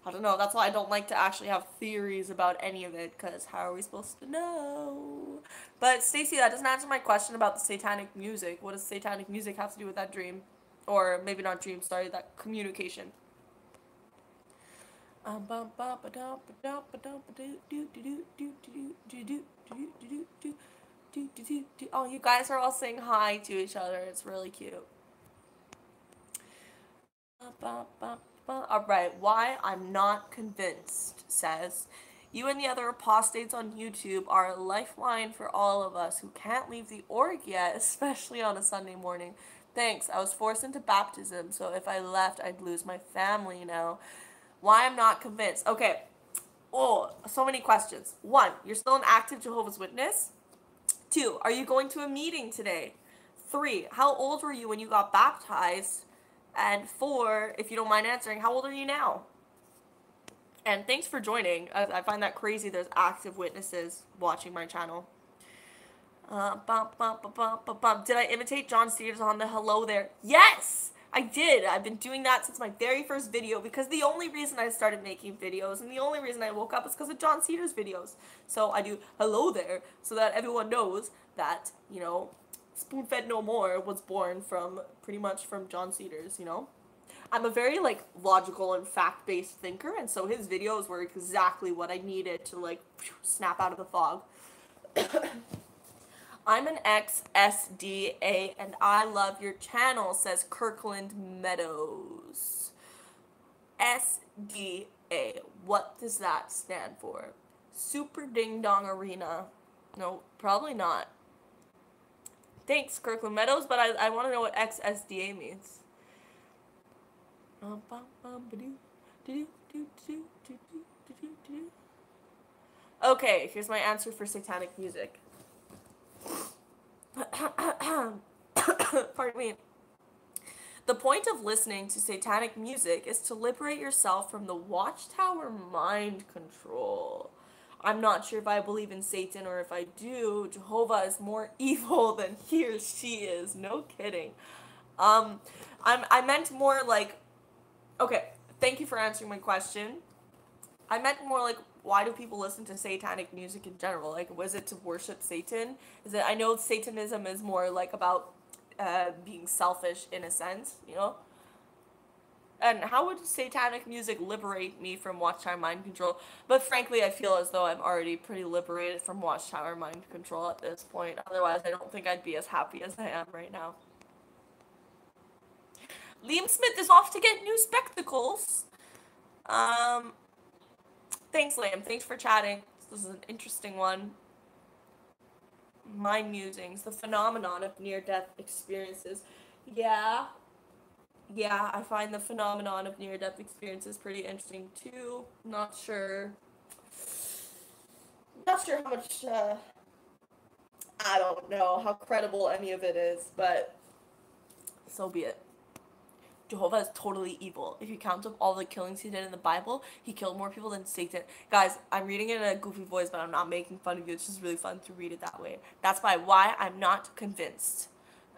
I don't know. That's why I don't like to actually have theories about any of it, because how are we supposed to know? But, Stacey, that doesn't answer my question about the satanic music. What does satanic music have to do with that dream? Or maybe not dream, sorry, that communication. Oh, you guys are all saying hi to each other. It's really cute. Alright, why I'm not convinced says, you and the other apostates on YouTube are a lifeline for all of us who can't leave the org yet, especially on a Sunday morning. Thanks, I was forced into baptism, so if I left, I'd lose my family now. Why I'm not convinced. Okay, oh, so many questions. 1, you're still an active Jehovah's Witness? 2, are you going to a meeting today? 3, how old were you when you got baptized? And 4, if you don't mind answering, how old are you now? And thanks for joining. I find that crazy there's active witnesses watching my channel. Did I imitate John Cedars on the hello there? Yes! I did. I've been doing that since my very first video, because the only reason I started making videos and the only reason I woke up is because of John Cedars videos. So I do hello there so that everyone knows that, Spoonfed No More was born from, pretty much from John Cedars, I'm a very, logical and fact-based thinker, and so his videos were exactly what I needed to, snap out of the fog. I'm an ex-SDA, and I love your channel, says Kirkland Meadows. SDA. What does that stand for? Super Ding Dong Arena. No, probably not. Thanks, Kirkland Meadows, but I want to know what ex-SDA means. Okay, here's my answer for satanic music. Pardon me. The point of listening to satanic music is to liberate yourself from the Watchtower mind control. I'm not sure if I believe in Satan, or if I do, Jehovah is more evil than he or she is. No kidding. I meant more okay, thank you for answering my question. I meant more why do people listen to satanic music in general? Was it to worship Satan? I know Satanism is more about being selfish in a sense, And how would satanic music liberate me from Watchtower mind control? But frankly, I feel as though I'm already pretty liberated from Watchtower mind control at this point. Otherwise, I don't think I'd be as happy as I am right now. Liam Smith is off to get new spectacles. Thanks, Liam. Thanks for chatting. This is an interesting one. Mind musings, the phenomenon of near-death experiences. Yeah, I find the phenomenon of near-death experiences pretty interesting too. Not sure how much, I don't know how credible any of it is, but so be it. Jehovah is totally evil. If you count up all the killings he did in the Bible, he killed more people than Satan. Guys, I'm reading it in a goofy voice, but I'm not making fun of you. It's just really fun to read it that way. That's why I'm not convinced.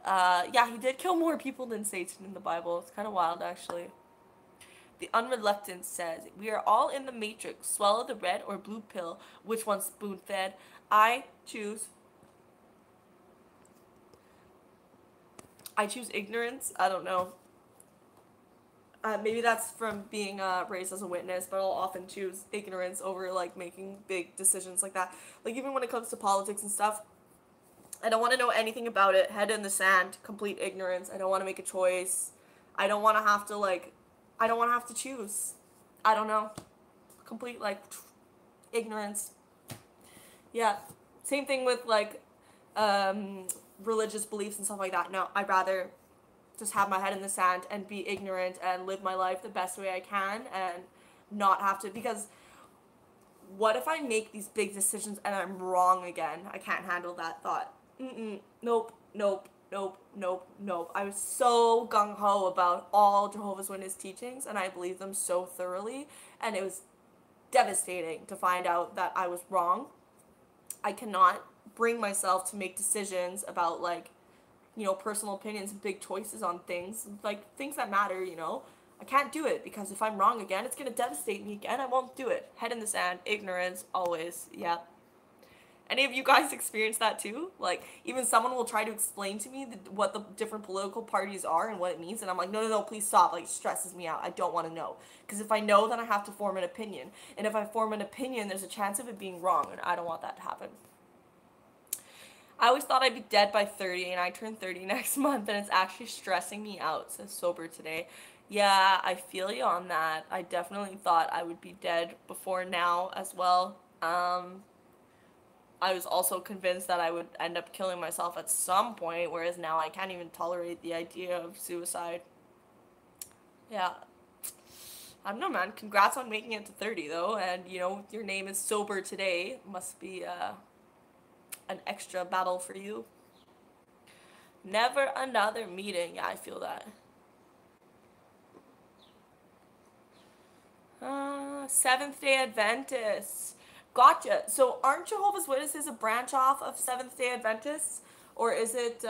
Yeah, he did kill more people than Satan in the Bible. It's kind of wild, actually. The Unreluctant says, we are all in the matrix. Swallow the red or blue pill. Which one's spoon-fed? I choose ignorance. I don't know. Maybe that's from being raised as a witness, but I'll often choose ignorance over, like, making big decisions like that. Like, even when it comes to politics and stuff, I don't want to know anything about it. Head in the sand, complete ignorance. I don't want to make a choice. I don't want to have to, like, I don't want to have to choose. I don't know. Complete, like, ignorance. Yeah. Same thing with, like, religious beliefs and stuff like that. No, I'd rather just have my head in the sand and be ignorant and live my life the best way I can and not have to, because what if I make these big decisions and I'm wrong again? I can't handle that thought. Nope. I was so gung-ho about all Jehovah's Witness teachings, and I believe them so thoroughly, and it was devastating to find out that I was wrong. I cannot bring myself to make decisions about, like, you know, personal opinions and big choices on things, like, things that matter, you know. I can't do it, because if I'm wrong again, it's going to devastate me again. I won't do it. Head in the sand, ignorance, always, yeah. Any of you guys experience that too? Like, even someone will try to explain to me what the different political parties are and what it means, and I'm like, no, please stop. Like, it stresses me out. I don't want to know. Because if I know, then I have to form an opinion. And if I form an opinion, there's a chance of it being wrong, and I don't want that to happen. I always thought I'd be dead by 30, and I turn 30 next month, and it's actually stressing me out, says Sober Today. Yeah, I feel you on that. I definitely thought I would be dead before now as well. I was also convinced that I would end up killing myself at some point, whereas now I can't even tolerate the idea of suicide. Yeah. I don't know, man. Congrats on making it to 30, though, and, you know, your name is Sober Today. Must be, an extra battle for you. Never another meeting. Yeah, I feel that. Seventh-day Adventists. Gotcha. So aren't Jehovah's Witnesses a branch off of Seventh-day Adventists? Or is it,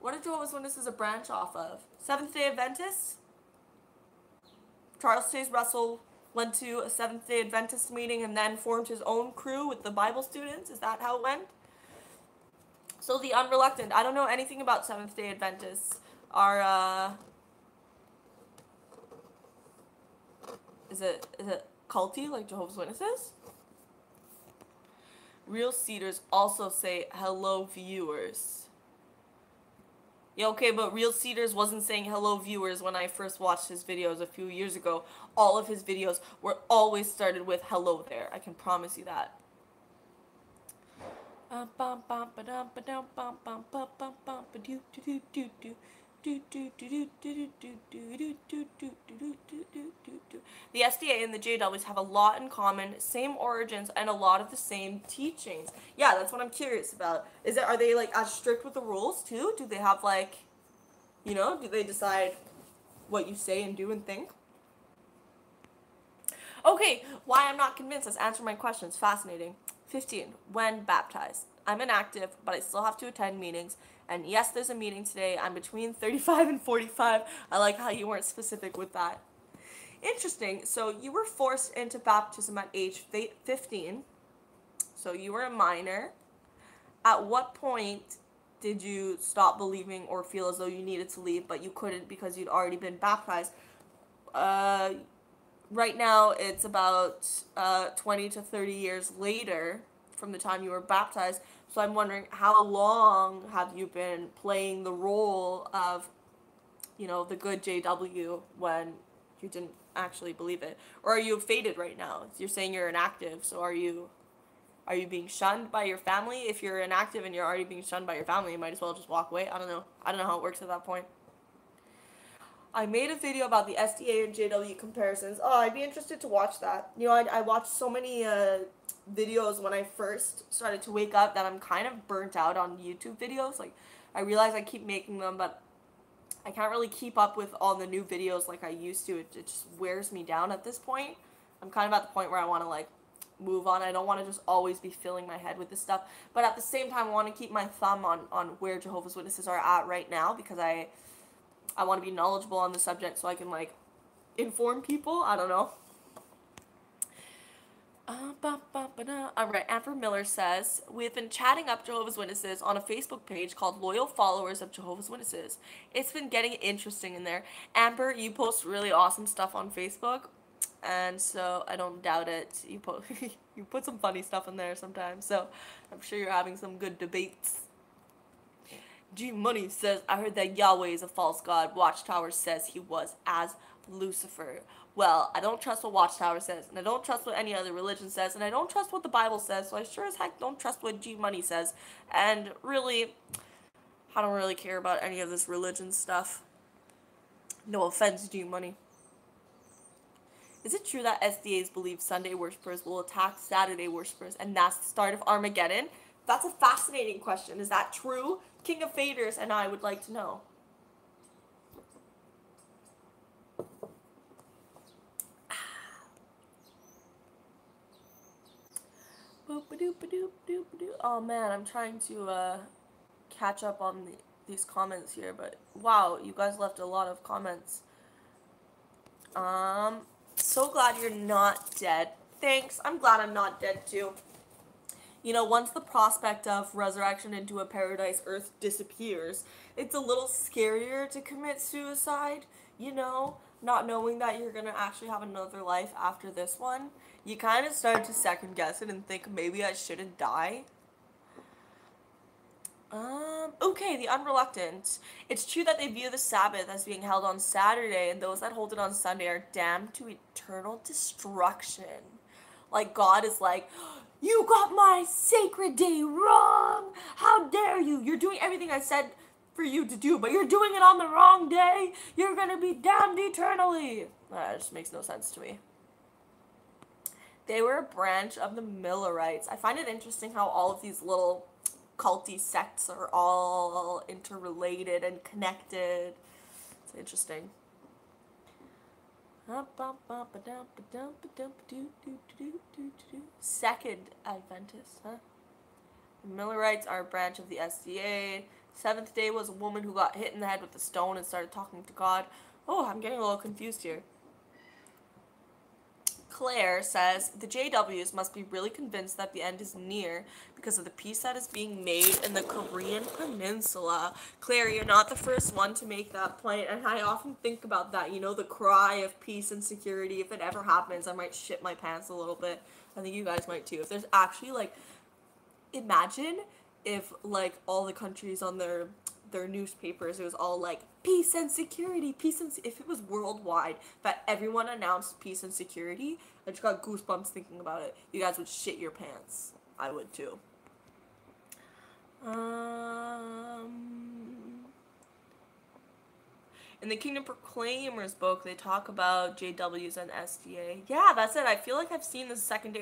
what are Jehovah's Witnesses a branch off of? Seventh-day Adventists? Charles Chase Russell went to a Seventh-day Adventist meeting and then formed his own crew with the Bible students. Is that how it went? So the Unreluctant. I don't know anything about Seventh-day Adventists. Is it culty like Jehovah's Witnesses? Real Cedars also say hello viewers. Yeah, okay, but Real Cedars wasn't saying hello viewers when I first watched his videos a few years ago. All of his videos were always started with hello there. I can promise you that. The SDA and the JWs have a lot in common, same origins, and a lot of the same teachings. Yeah, that's what I'm curious about. Are they, like, as strict with the rules too? Do they have, like, you know, do they decide what you say and do and think? Okay, why I'm not convinced. Let's answer my questions. Fascinating. 15. When baptized? I'm inactive, but I still have to attend meetings. And yes, there's a meeting today. I'm between 35 and 45. I like how you weren't specific with that. Interesting. So you were forced into baptism at age 15. So you were a minor. At what point did you stop believing or feel as though you needed to leave, but you couldn't because you'd already been baptized? Right now, it's about 20 to 30 years later from the time you were baptized. So I'm wondering, how long have you been playing the role of, the good JW when you didn't actually believe it? Or are you faded right now? You're saying you're inactive, so are you being shunned by your family? If you're inactive and you're already being shunned by your family, you might as well just walk away. I don't know. I don't know how it works at that point. I made a video about the SDA and JW comparisons. Oh, I'd be interested to watch that. I watched so many videos when I first started to wake up that I'm kind of burnt out on YouTube videos. Like, I realize I keep making them, but I can't really keep up with all the new videos like I used to. It just wears me down at this point. I'm kind of at the point where I want to, like, move on. I don't want to just always be filling my head with this stuff. But at the same time, I want to keep my thumb on where Jehovah's Witnesses are at right now, because I want to be knowledgeable on the subject so I can, like, inform people. I don't know. Alright, Amber Miller says, we've been chatting up Jehovah's Witnesses on a Facebook page called Loyal Followers of Jehovah's Witnesses. It's been getting interesting in there. Amber, you post really awesome stuff on Facebook, and so I don't doubt it. You put some funny stuff in there sometimes, so I'm sure you're having some good debates. G Money says, I heard that Yahweh is a false god. Watchtower says he was as Lucifer. Well, I don't trust what Watchtower says, and I don't trust what any other religion says, and I don't trust what the Bible says, so I sure as heck don't trust what G Money says. And really, I don't really care about any of this religion stuff. No offense, G Money. Is it true that SDAs believe Sunday worshippers will attack Saturday worshippers, and that's the start of Armageddon? That's a fascinating question. Is that true? King of Faders and I would like to know. Oh man, I'm trying to catch up on these comments here, but wow, you guys left a lot of comments. So glad you're not dead. Thanks. I'm glad I'm not dead too. Once the prospect of resurrection into a paradise earth disappears, it's a little scarier to commit suicide, not knowing that you're going to actually have another life after this one. You kind of start to second guess it and think maybe I shouldn't die. Okay, the Unreluctant. It's true that they view the Sabbath as being held on Saturday, and those that hold it on Sunday are damned to eternal destruction. Like, God is like, you got my sacred day wrong! How dare you! You're doing everything I said for you to do, but you're doing it on the wrong day! You're gonna be damned eternally! That just makes no sense to me. They were a branch of the Millerites. I find it interesting how all of these little culty sects are all interrelated and connected. It's interesting. Second Adventist, huh? The Millerites are a branch of the SDA. Seventh Day was a woman who got hit in the head with a stone and started talking to God. Oh, I'm getting a little confused here. Claire says, the JWs must be really convinced that the end is near because of the peace that is being made in the Korean Peninsula. Claire, you're not the first one to make that point, and I often think about that, the cry of peace and security. If it ever happens, I might shit my pants a little bit. I think you guys might too. If there's actually, imagine if, all the countries on their newspapers, it was all peace and security, if it was worldwide, that everyone announced peace and security. I just got goosebumps thinking about it. You guys would shit your pants. I would too. In the Kingdom Proclaimers book, they talk about JWs and SDA. Yeah, that's it. I feel like I've seen the Seventh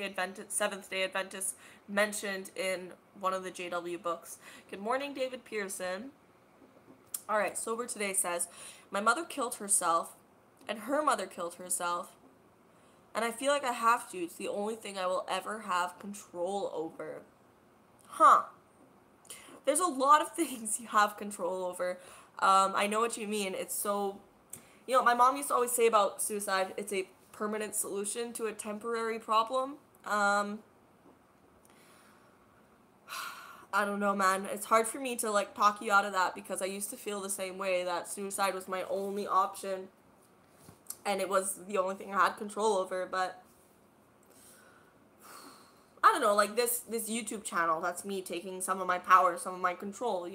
Day Adventists mentioned in one of the JW books. Good morning, David Pearson. Alright, Sober Today says, my mother killed herself, and her mother killed herself, and I feel like I have to. It's the only thing I will ever have control over. Huh. There's a lot of things you have control over. I know what you mean. It's so... my mom used to always say about suicide, it's a permanent solution to a temporary problem. I don't know, man. It's hard for me to, talk you out of that because I used to feel the same way, that suicide was my only option and it was the only thing I had control over, but I don't know, this YouTube channel, that's me taking some of my power, some of my control,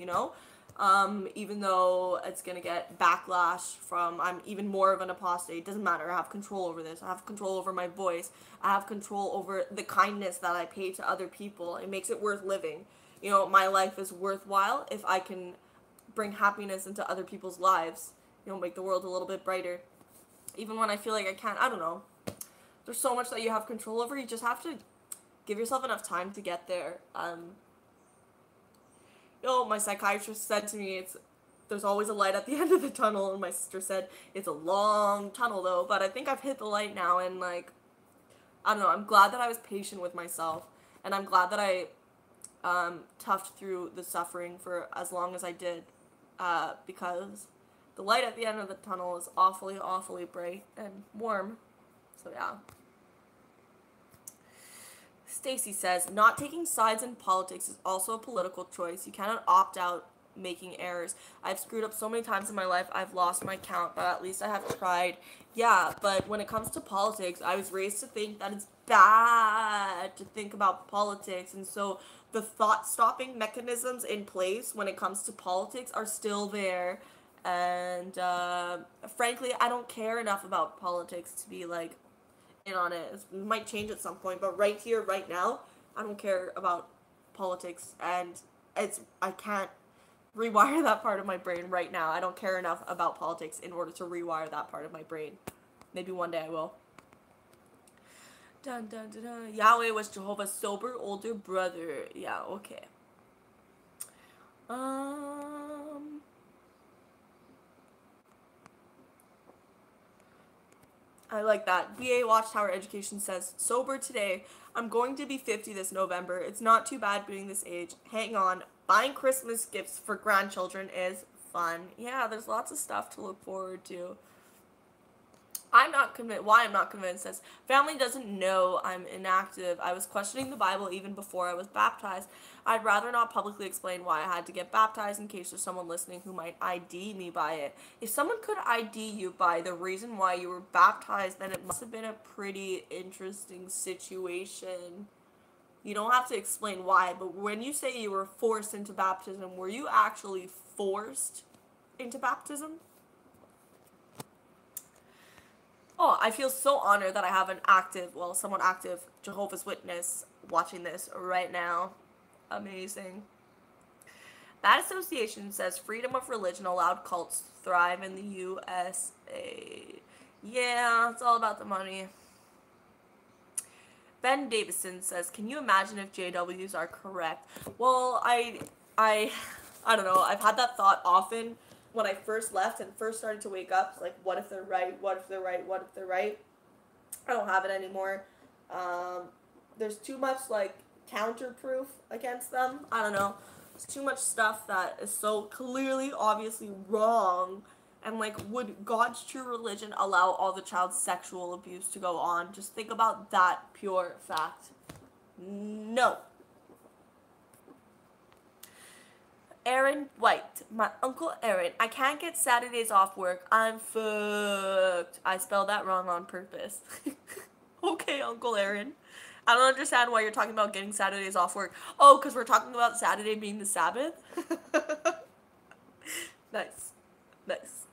Even though it's gonna get backlash from I'm even more of an apostate. It doesn't matter. I have control over this. I have control over my voice. I have control over the kindness that I pay to other people. It makes it worth living. You know, my life is worthwhile if I can bring happiness into other people's lives. You know, make the world a little bit brighter. Even when I feel like I can't, I don't know. There's so much that you have control over. You just have to give yourself enough time to get there. You know, my psychiatrist said to me, there's always a light at the end of the tunnel, and my sister said it's a long tunnel though, but I think I've hit the light now, and like, I don't know, I'm glad that I was patient with myself, and I'm glad that I toughed through the suffering for as long as I did, because the light at the end of the tunnel is awfully, awfully bright and warm. So yeah. Stacy says, not taking sides in politics is also a political choice. You cannot opt out making errors. I've screwed up so many times in my life, I've lost my count, but at least I have tried. Yeah, but when it comes to politics, I was raised to think that it's bad to think about politics, and so the thought-stopping mechanisms in place when it comes to politics are still there, and frankly, I don't care enough about politics to be like, in on it. It might change at some point, but right here, right now, I don't care about politics, and I can't rewire that part of my brain right now. I don't care enough about politics in order to rewire that part of my brain. Maybe one day I will. Dun, dun, dun, dun. Yahweh was Jehovah's sober older brother. Yeah, okay. I like that. BA Watchtower Education says, sober today. I'm going to be 50 this November. It's not too bad being this age. Hang on. Buying Christmas gifts for grandchildren is fun. Yeah, there's lots of stuff to look forward to. I'm not convinced. Why I'm not convinced is family doesn't know I'm inactive. I was questioning the Bible even before I was baptized. I'd rather not publicly explain why I had to get baptized in case there's someone listening who might ID me by it. If someone could ID you by the reason why you were baptized, then it must have been a pretty interesting situation. You don't have to explain why, but when you say you were forced into baptism, were you actually forced into baptism? Oh, I feel so honored that I have someone active, Jehovah's Witness, watching this right now. Amazing. That association says freedom of religion allowed cults to thrive in the USA. Yeah, it's all about the money. Ben Davison says, can you imagine if JWs are correct? Well, I don't know. I've had that thought often when I first left and first started to wake up. It's like, what if they're right? What if they're right? What if they're right? I don't have it anymore. There's too much, like, counter-proof against them. I don't know. There's too much stuff that is so clearly, obviously wrong. And, like, would God's true religion allow all the child's sexual abuse to go on? Just think about that pure fact. No. Aaron White, my Uncle Aaron, I can't get Saturdays off work. I'm fucked. I spelled that wrong on purpose. Okay, Uncle Aaron. I don't understand why you're talking about getting Saturdays off work. Oh, because we're talking about Saturday being the Sabbath? Nice. Nice.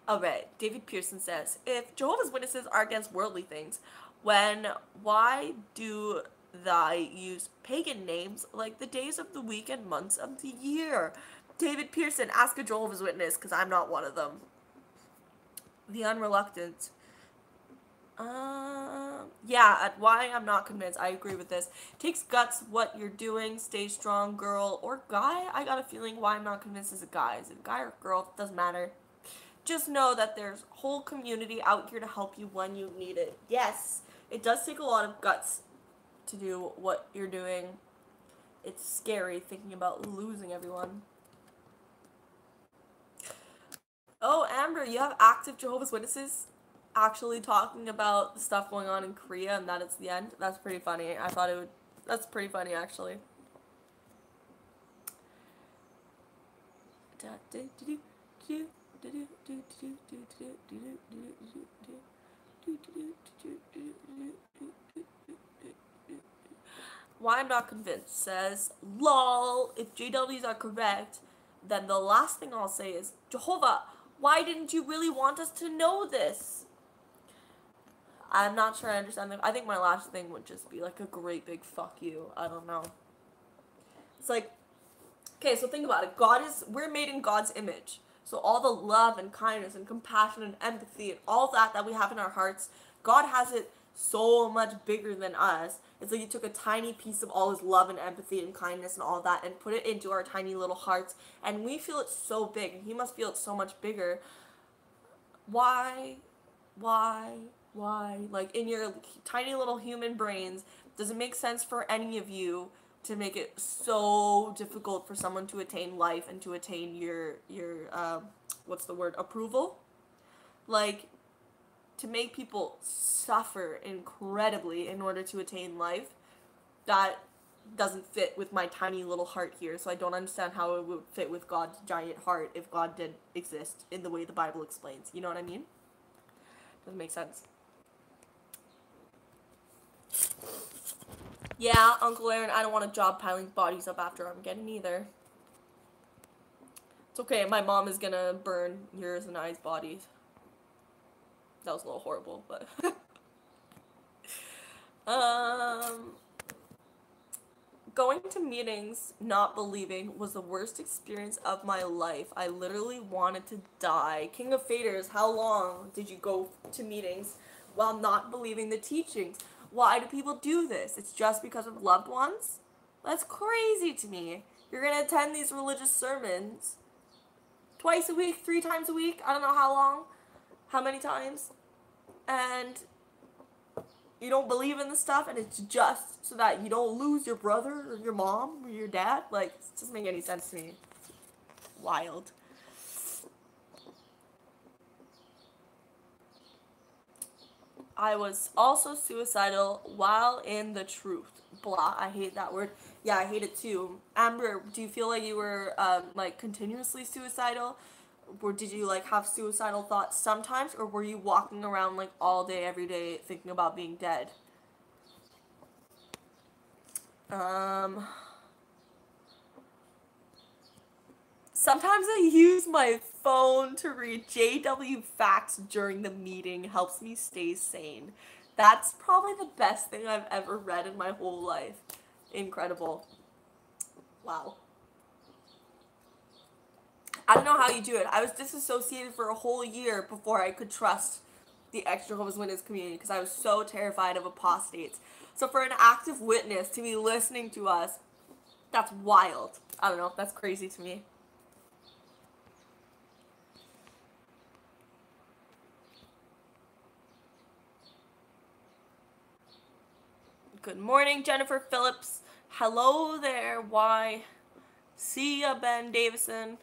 Alright, David Pearson says, if Jehovah's Witnesses are against worldly things, why do they use pagan names like the days of the week and months of the year? David Pearson, ask a Jehovah's Witness, because I'm not one of them. The Unreluctant. Yeah, why I'm not convinced. I agree with this. Takes guts what you're doing. Stay strong, girl or guy. I got a feeling why I'm not convinced is a guy. Is it a guy or girl? Doesn't matter. Just know that there's a whole community out here to help you when you need it. Yes, it does take a lot of guts to do what you're doing. It's scary thinking about losing everyone. Oh, Amber, you have active Jehovah's Witnesses actually talking about the stuff going on in Korea and that it's the end. That's pretty funny. That's pretty funny, actually. Why I'm not convinced says, lol, if JWs are correct, then the last thing I'll say is, Jehovah, why didn't you really want us to know this? I'm not sure I understand them. I think my last thing would just be like a great big fuck you. I don't know. It's like, okay, so think about it. We're made in God's image. So all the love and kindness and compassion and empathy and all that we have in our hearts, God has it so much bigger than us. It's like he took a tiny piece of all his love and empathy and kindness and all that and put it into our tiny little hearts, and we feel it so big, and he must feel it so much bigger. Why? Like, in your tiny little human brains, does it make sense for any of you to make it so difficult for someone to attain life and to attain your what's the word, approval? Like, to make people suffer incredibly in order to attain life, that doesn't fit with my tiny little heart here. So I don't understand how it would fit with God's giant heart if God did exist in the way the Bible explains. You know what I mean? Doesn't make sense. Yeah, Uncle Aaron, I don't want a job piling bodies up after Armageddon either. It's okay, my mom is gonna burn yours and I's bodies. That was a little horrible, but... Going to meetings, not believing, was the worst experience of my life. I literally wanted to die. King of Faders, how long did you go to meetings while not believing the teachings? Why do people do this? It's just because of loved ones? That's crazy to me. You're going to attend these religious sermons twice a week, 3 times a week, I don't know how long, how many times, and you don't believe in the stuff, and it's just so that you don't lose your brother or your mom or your dad. Like, it doesn't make any sense to me. Wild. I was also suicidal while in the truth. Blah, I hate that word. Yeah, I hate it too. Amber, do you feel like you were, like, continuously suicidal? Or did you, like, have suicidal thoughts sometimes? Or were you walking around, like, all day, every day, thinking about being dead? Sometimes I use my phone to read JW facts during the meeting. Helps me stay sane. That's probably the best thing I've ever read in my whole life. Incredible. Wow. I don't know how you do it. I was disassociated for a whole year before I could trust the Jehovah's Witness community because I was so terrified of apostates. So for an active witness to be listening to us, that's wild. I don't know. That's crazy to me. Good morning, Jennifer Phillips. Hello there. Why? See ya, Ben Davison.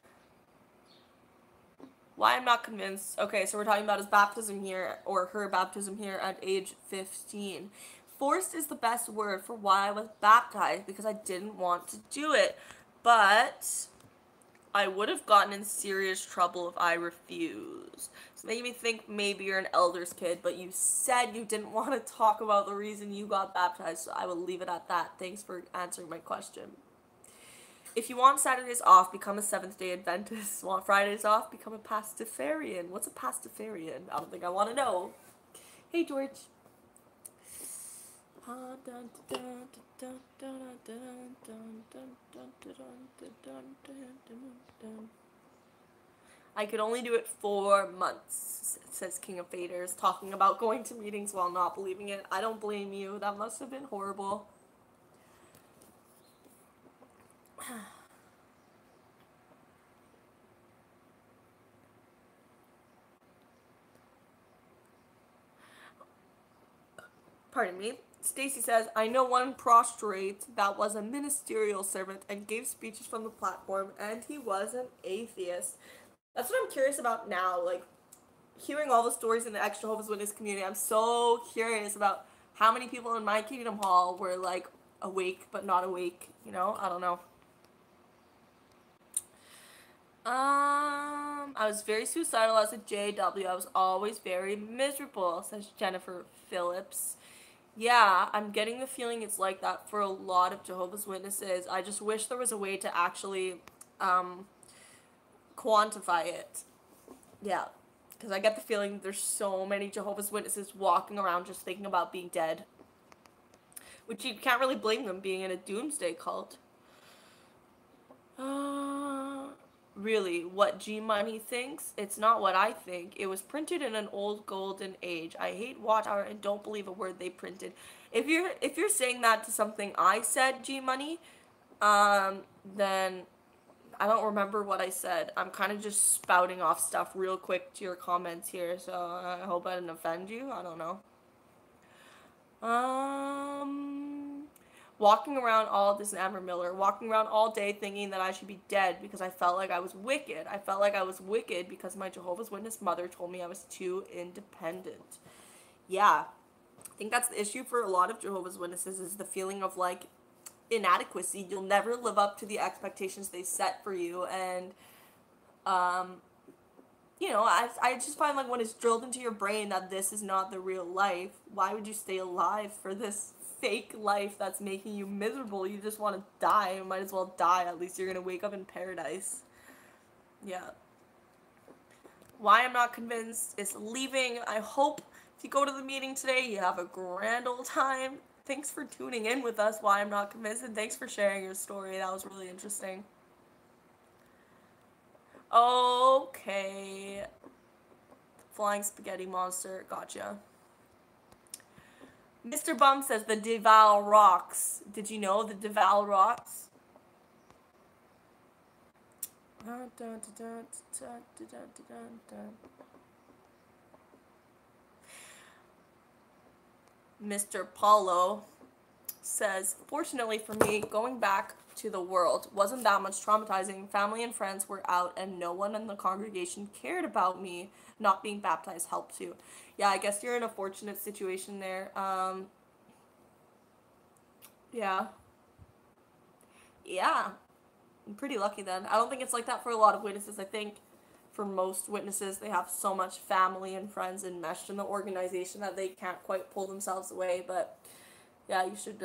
Why I'm not convinced. Okay, so we're talking about his baptism here, or her baptism here at age 15. Forced is the best word for why I was baptized, because I didn't want to do it. But I would have gotten in serious trouble if I refused. So making me think maybe you're an elder's kid, but you said you didn't want to talk about the reason you got baptized, so I will leave it at that. Thanks for answering my question. If you want Saturdays off, become a Seventh-day Adventist. Want Fridays off, become a Pastafarian. What's a Pastafarian? I don't think I want to know. Hey, George. I could only do it 4 months, says King of Faders, talking about going to meetings while not believing it. I don't blame you. That must have been horrible. Pardon me. Stacy says, I know one prostrate that was a ministerial servant and gave speeches from the platform, and he was an atheist. That's what I'm curious about now, like, hearing all the stories in the Jehovah's Witness community. I'm so curious about how many people in my Kingdom Hall were, like, awake but not awake, you know? I don't know. I was very suicidal as a JW. I was always very miserable, says Jennifer Phillips. Yeah, I'm getting the feeling it's like that for a lot of Jehovah's Witnesses. I just wish there was a way to actually, quantify it. Yeah, because I get the feeling there's so many Jehovah's Witnesses walking around just thinking about being dead. Which you can't really blame them being in a doomsday cult. Really, what G Money thinks, it's not what I think. It was printed in an old golden age. I hate Watchtower and don't believe a word they printed. If you're saying that to something I said, G Money, then I don't remember what I said. I'm kind of just spouting off stuff real quick to your comments here, so I hope I didn't offend you. I don't know. Walking around all this is Amber Miller. Walking around all day thinking that I should be dead because I felt like I was wicked. I felt like I was wicked because my Jehovah's Witness mother told me I was too independent. Yeah, I think that's the issue for a lot of Jehovah's Witnesses is the feeling of like inadequacy. You'll never live up to the expectations they set for you, and you know, I just find like when it's drilled into your brain that this is not the real life, why would you stay alive for this fake life that's making you miserable? You just want to die. You might as well die. At least you're going to wake up in paradise. Yeah. Why I'm not convinced is leaving. I hope if you go to the meeting today, you have a grand old time. Thanks for tuning in with us, Why I'm Not Convinced, and thanks for sharing your story. That was really interesting. Okay. Flying spaghetti monster. Gotcha. Mr. Bum says the Deval rocks. Did you know the Deval rocks? Mr. Paulo says, fortunately for me, going back to the world wasn't that much traumatizing. Family and friends were out and no one in the congregation cared about me. Not being baptized helped too. Yeah, I guess you're in a fortunate situation there. Yeah. Yeah. I'm pretty lucky then. I don't think it's like that for a lot of witnesses. I think for most witnesses, they have so much family and friends enmeshed in the organization that they can't quite pull themselves away. But yeah, you should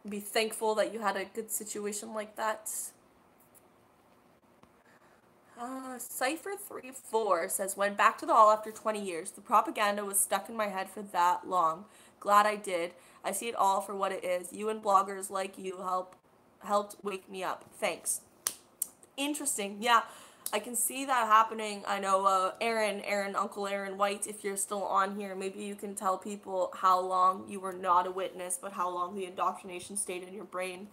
be thankful that you had a good situation like that. Cypher34 says, went back to the hall after 20 years. The propaganda was stuck in my head for that long. Glad I did. I see it all for what it is. You and bloggers like you helped wake me up. Thanks. Interesting. Yeah, I can see that happening. I know Uncle Aaron White, if you're still on here, maybe you can tell people how long you were not a witness, but how long the indoctrination stayed in your brain.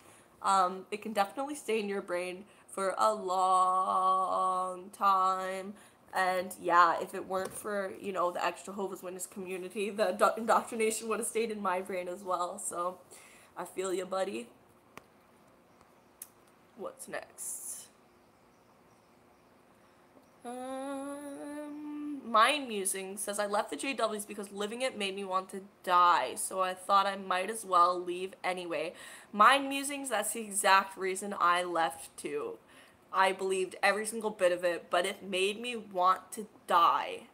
It can definitely stay in your brain for a long time. And yeah, if it weren't for, you know, the extra Jehovah's Witness community, the indoctrination would have stayed in my brain as well. So I feel you, buddy. What's next? Mind Musing says, I left the JWs because living it made me want to die, so I thought I might as well leave anyway. Mind Musings, that's the exact reason I left too. I believed every single bit of it, but it made me want to die.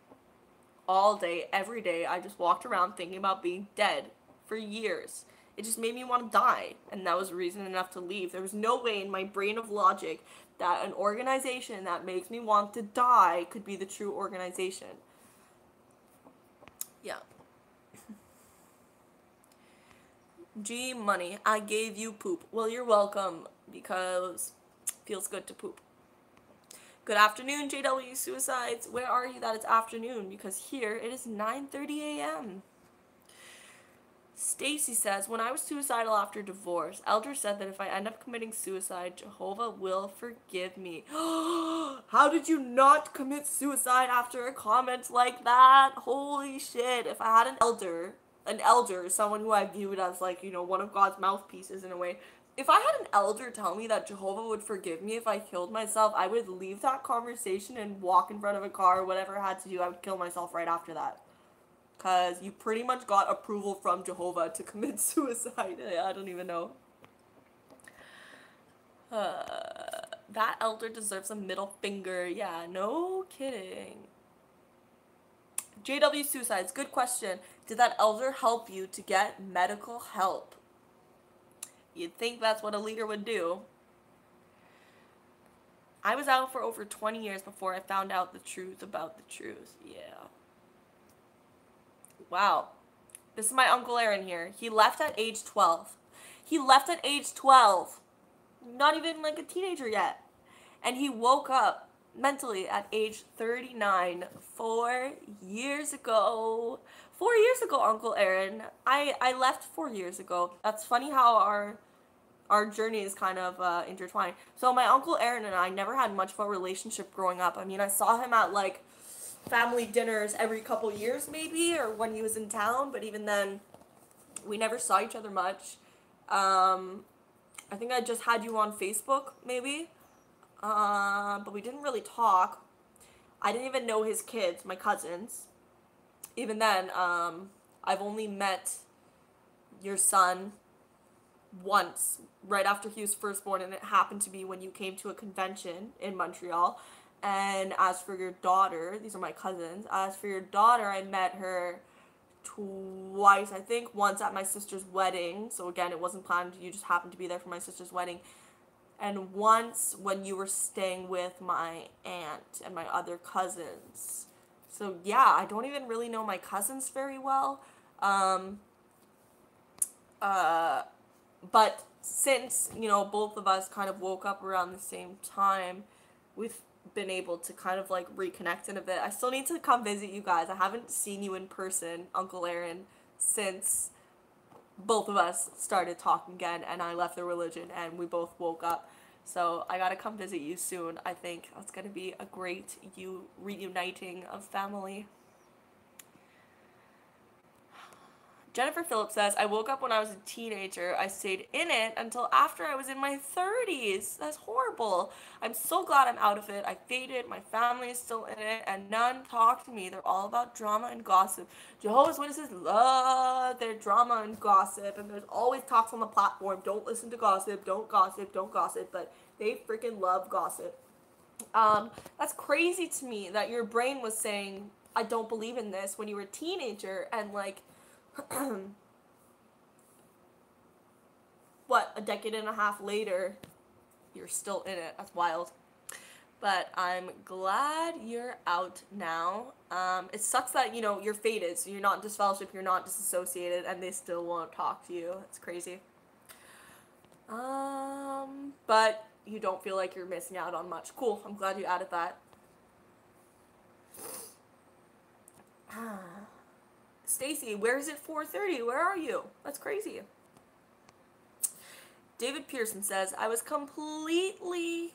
All day, every day, I just walked around thinking about being dead for years. It just made me want to die, and that was reason enough to leave. There was no way in my brain of logic that an organization that makes me want to die could be the true organization. Yeah. G Money, I gave you poop. Well, you're welcome, because it feels good to poop. Good afternoon, JW Suicides. Where are you that it's afternoon? Because here it is 9:30 a.m. Stacy says, when I was suicidal after divorce, Elder said that if I end up committing suicide, Jehovah will forgive me. How did you not commit suicide after a comment like that? Holy shit. If I had an elder, someone who I viewed as like, you know, one of God's mouthpieces in a way, if I had an elder tell me that Jehovah would forgive me if I killed myself, I would leave that conversation and walk in front of a car or whatever I had to do. I would kill myself right after that. Because you pretty much got approval from Jehovah to commit suicide. I don't even know. That elder deserves a middle finger. Yeah, no kidding. JW Suicides, good question. Did that elder help you to get medical help? You'd think that's what a leader would do. I was out for over 20 years before I found out the truth about the truth. Yeah. Wow. This is my Uncle Aaron here. He left at age 12. He left at age 12. Not even like a teenager yet. And he woke up mentally at age 39 4 years ago. 4 years ago, Uncle Aaron. I left 4 years ago. That's funny how our journey is kind of intertwined. So my Uncle Aaron and I never had much of a relationship growing up. I mean, I saw him at like family dinners every couple years maybe, or when he was in town, but even then, we never saw each other much. I think I just had you on Facebook maybe, but we didn't really talk. I didn't even know his kids, my cousins. Even then, I've only met your son once, right after he was first born, and it happened to be when you came to a convention in Montreal. And as for your daughter, these are my cousins. As for your daughter, I met her twice, I think. Once at my sister's wedding. So again, it wasn't planned. You just happened to be there for my sister's wedding. And once when you were staying with my aunt and my other cousins. So yeah, I don't even really know my cousins very well. But since, both of us kind of woke up around the same time, we've been able to kind of like reconnect in a bit. I still need to come visit you guys. I haven't seen you in person, Uncle Aaron, since both of us started talking again and I left the religion and we both woke up. So I gotta come visit you soon. I think that's gonna be a great reuniting of family. Jennifer Phillips says, I woke up when I was a teenager. I stayed in it until after I was in my 30s. That's horrible. I'm so glad I'm out of it. I faded. My family is still in it, and none talk to me. They're all about drama and gossip. Jehovah's Witnesses love their drama and gossip, and there's always talks on the platform. Don't listen to gossip. Don't gossip. Don't gossip. But they freaking love gossip. That's crazy to me that your brain was saying, I don't believe in this when you were a teenager, and like, what, a decade and a half later, you're still in it. That's wild. But I'm glad you're out now. It sucks that, you're faded, so you're not disfellowship, you're not disassociated, and they still won't talk to you. It's crazy. But you don't feel like you're missing out on much. Cool, I'm glad you added that. Stacy, where is it 4:30? Where are you? That's crazy. David Pearson says, I was completely...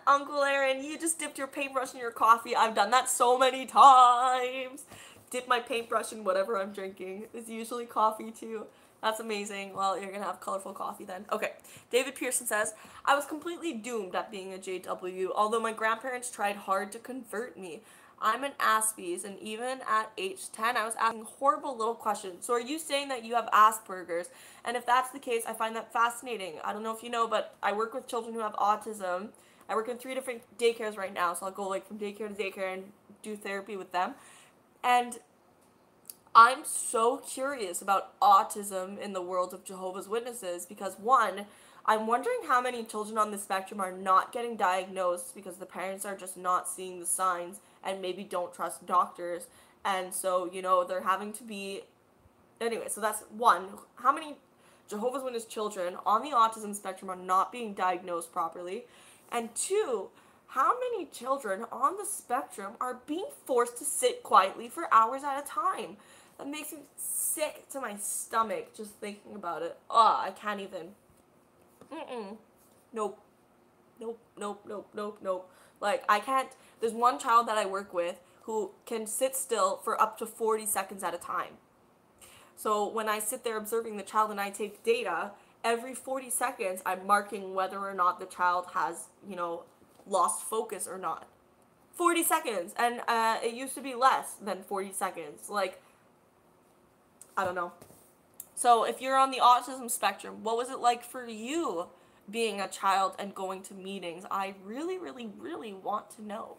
Uncle Aaron, you just dipped your paintbrush in your coffee. I've done that so many times. Dip my paintbrush in whatever I'm drinking. It's usually coffee too. That's amazing. Well, you're gonna have colorful coffee then. Okay. David Pearson says, I was completely doomed at being a JW, although my grandparents tried hard to convert me. I'm an Aspies, and even at age 10, I was asking horrible little questions. So are you saying that you have Asperger's? And if that's the case, I find that fascinating. I don't know if you know, but I work with children who have autism. I work in 3 different daycares right now, so I'll go like from daycare to daycare and do therapy with them. And I'm so curious about autism in the world of Jehovah's Witnesses because, one, I'm wondering how many children on the spectrum are not getting diagnosed because the parents are just not seeing the signs and maybe don't trust doctors. And so, they're having to be... Anyway, so that's one. How many Jehovah's Witness children on the autism spectrum are not being diagnosed properly? And two, how many children on the spectrum are being forced to sit quietly for hours at a time? That makes me sick to my stomach just thinking about it. I can't even. Nope. Like, I can't. There's one child that I work with who can sit still for up to 40 seconds at a time. So when I sit there observing the child and I take data, every 40 seconds I'm marking whether or not the child has, lost focus or not. 40 seconds. And it used to be less than 40 seconds. Like, I don't know. So if you're on the autism spectrum, what was it like for you being a child and going to meetings? I really, really, really want to know.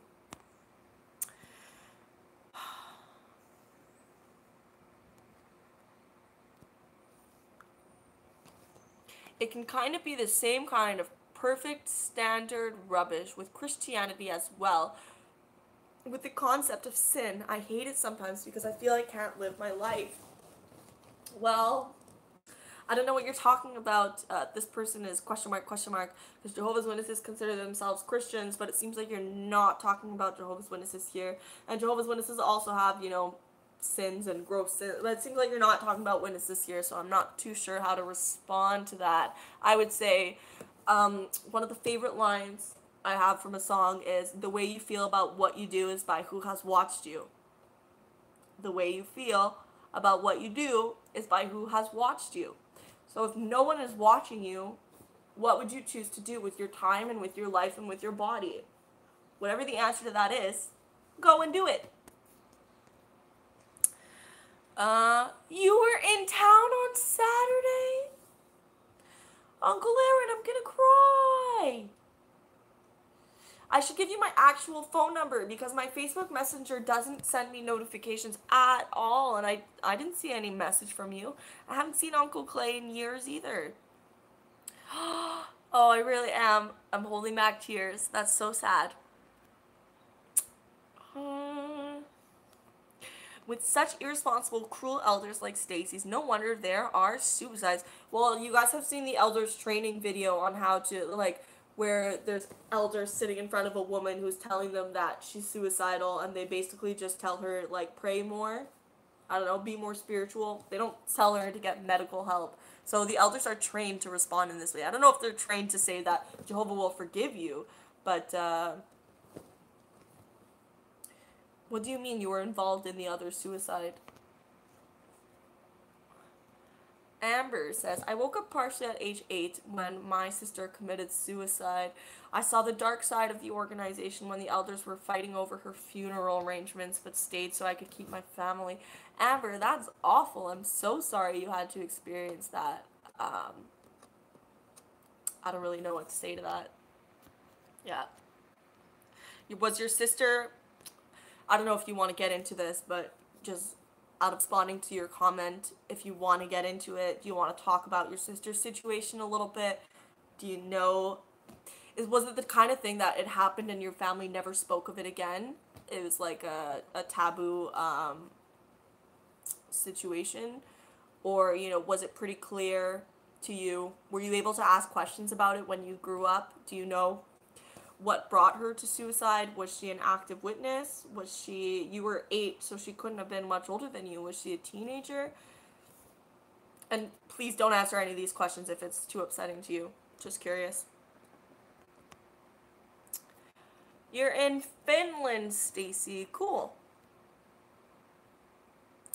It can kind of be the same kind of perfect standard rubbish with Christianity as well. With the concept of sin, I hate it sometimes because I feel I can't live my life. Well, I don't know what you're talking about. This person is question mark, because Jehovah's Witnesses consider themselves Christians, but it seems like you're not talking about Jehovah's Witnesses here. And Jehovah's Witnesses also have, sins and gross sins, but it seems like you're not talking about witnesses here, so I'm not too sure how to respond to that. I would say one of the favorite lines I have from a song is, "The way you feel about what you do is by who has watched you." The way you feel about what you do is by who has watched you. So if no one is watching you, what would you choose to do with your time and with your life and with your body? Whatever the answer to that is, go and do it. You were in town on Saturday? Uncle Aaron, I'm gonna cry. I should give you my actual phone number because my Facebook Messenger doesn't send me notifications at all, and I didn't see any message from you. I haven't seen Uncle Clay in years either. Oh, I really am. I'm holding back tears. That's so sad. With such irresponsible, cruel elders like Stacy's, no wonder there are suicides. Well, you guys have seen the elders training video on how to, where there's elders sitting in front of a woman who's telling them that she's suicidal, and they basically just tell her, pray more. I don't know, be more spiritual. They don't tell her to get medical help. So the elders are trained to respond in this way. I don't know if they're trained to say that Jehovah will forgive you, but, what do you mean you were involved in the other suicide? Amber says, I woke up partially at age 8 when my sister committed suicide. I saw the dark side of the organization when the elders were fighting over her funeral arrangements, but stayed so I could keep my family. Amber, that's awful. I'm so sorry you had to experience that. I don't really know what to say to that. Yeah. Was your sister... I don't know if you want to get into this, but just out of responding to your comment, if you want to get into it, do you want to talk about your sister's situation a little bit? Do you know, was it the kind of thing that it happened and your family never spoke of it again? It was like a taboo situation? Or, was it pretty clear to you? Were you able to ask questions about it when you grew up? Do you know what brought her to suicide? Was she an active witness? You were 8, so she couldn't have been much older than you. Was she a teenager? And please don't answer any of these questions if it's too upsetting to you. Just curious. You're in Finland, Stacy. Cool.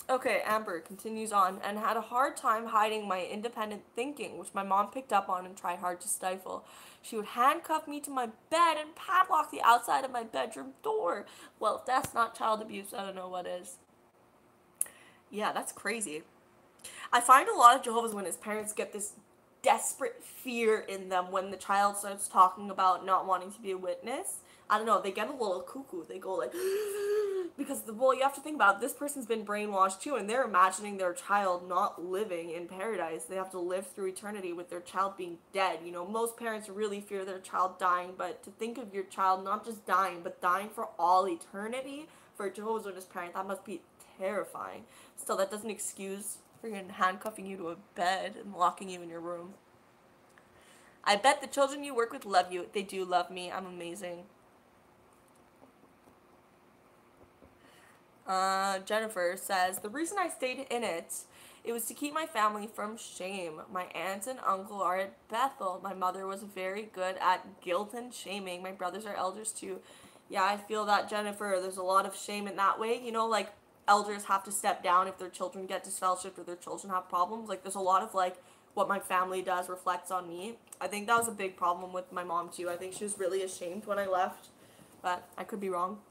Okay, Amber continues on, and had a hard time hiding my independent thinking, which my mom picked up on and tried hard to stifle. She would handcuff me to my bed and padlock the outside of my bedroom door. Well, if that's not child abuse, I don't know what is. Yeah, that's crazy. I find a lot of Jehovah's Witness parents get this desperate fear in them when the child starts talking about not wanting to be a witness. I don't know, they get a little cuckoo. They go like, because, you have to think about it, this person's been brainwashed too, and they're imagining their child not living in paradise. They have to live through eternity with their child being dead. Most parents really fear their child dying, but to think of your child not just dying, but dying for all eternity, for a Jehovah's Witness parent, that must be terrifying. Still, that doesn't excuse freaking handcuffing you to a bed and locking you in your room. I bet the children you work with love you. They do love me. I'm amazing. Jennifer says, the reason I stayed in it was to keep my family from shame. My aunt and uncle are at Bethel. My mother was very good at guilt and shaming. My brothers are elders too. Yeah, I feel that, Jennifer. There's a lot of shame in that way. Elders have to step down if their children get disfellowshipped or their children have problems. There's a lot of, what my family does reflects on me. I think that was a big problem with my mom too. I think she was really ashamed when I left, but I could be wrong.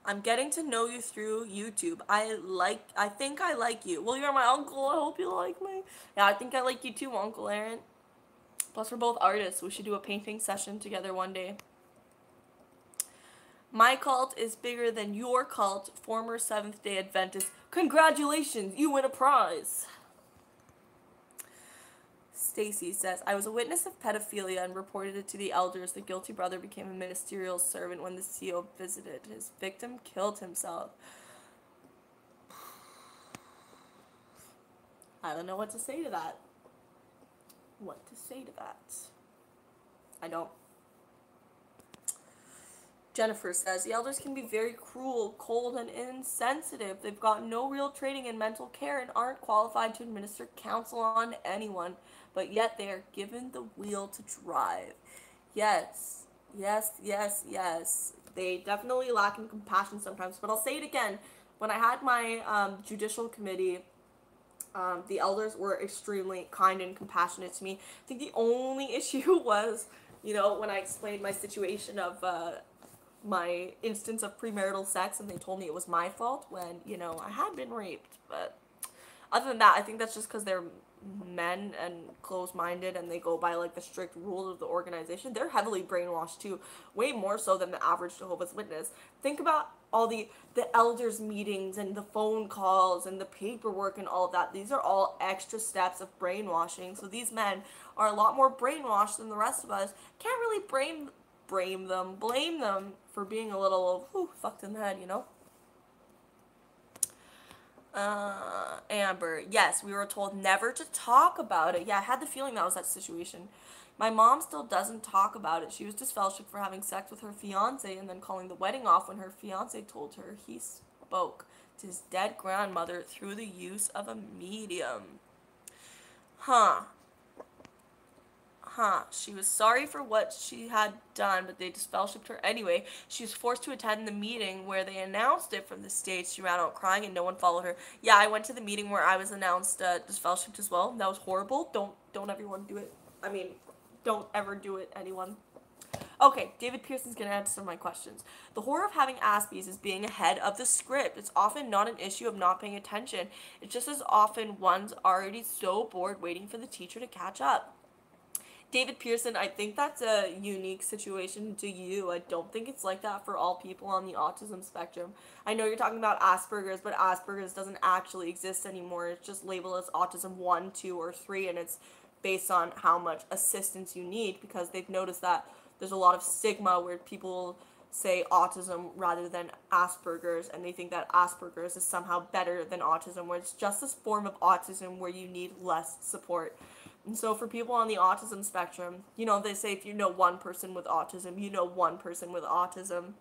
I'm getting to know you through YouTube. I think I like you. Well, you're my uncle. I hope you like me. Yeah, I think I like you too, Uncle Aaron. Plus, we're both artists. We should do a painting session together one day. My cult is bigger than your cult, former Seventh-day Adventist. Congratulations, you win a prize. Stacy says, I was a witness of pedophilia and reported it to the elders. The guilty brother became a ministerial servant when the CO visited. His victim killed himself. I don't know what to say to that. What to say to that? I don't. Jennifer says, the elders can be very cruel, cold, and insensitive. They've got no real training in mental care and aren't qualified to administer counsel on anyone, but yet they are given the wheel to drive. Yes, yes, yes, yes. They definitely lack in compassion sometimes, but I'll say it again. When I had my judicial committee, the elders were extremely kind and compassionate to me. I think the only issue was, when I explained my situation of my instance of premarital sex, and they told me it was my fault when, I had been raped. But other than that, I think that's just because they're men and closed-minded, and they go by like the strict rules of the organization. They're heavily brainwashed too, way more so than the average Jehovah's Witness. Think about all the elders meetings and the phone calls and the paperwork and all of that. These are all extra steps of brainwashing. So these men are a lot more brainwashed than the rest of us. Can't really blame them for being a little fucked in the head, Amber, yes, we were told never to talk about it. Yeah, I had the feeling that was that situation. My mom still doesn't talk about it. She was disfellowshipped for having sex with her fiance and then calling the wedding off when her fiance told her he spoke to his dead grandmother through the use of a medium. She was sorry for what she had done, but they disfellowshipped her anyway. She was forced to attend the meeting where they announced it from the stage. She ran out crying and no one followed her. Yeah, I went to the meeting where I was announced disfellowshipped as well. That was horrible. Don't everyone do it. I mean, don't ever do it, anyone. Okay, David Pearson's gonna answer my questions. The horror of having Aspies is being ahead of the script. It's often not an issue of not paying attention. It's just as often one's already so bored waiting for the teacher to catch up. David Pearson, I think that's a unique situation to you. I don't think it's like that for all people on the autism spectrum. I know you're talking about Asperger's, but Asperger's doesn't actually exist anymore. It's just labeled as autism 1, 2, or 3, and it's based on how much assistance you need, because they've noticed that there's a lot of stigma where people say autism rather than Asperger's, and they think that Asperger's is somehow better than autism, where it's just this form of autism where you need less support. And so for people on the autism spectrum, they say if you know one person with autism, you know one person with autism.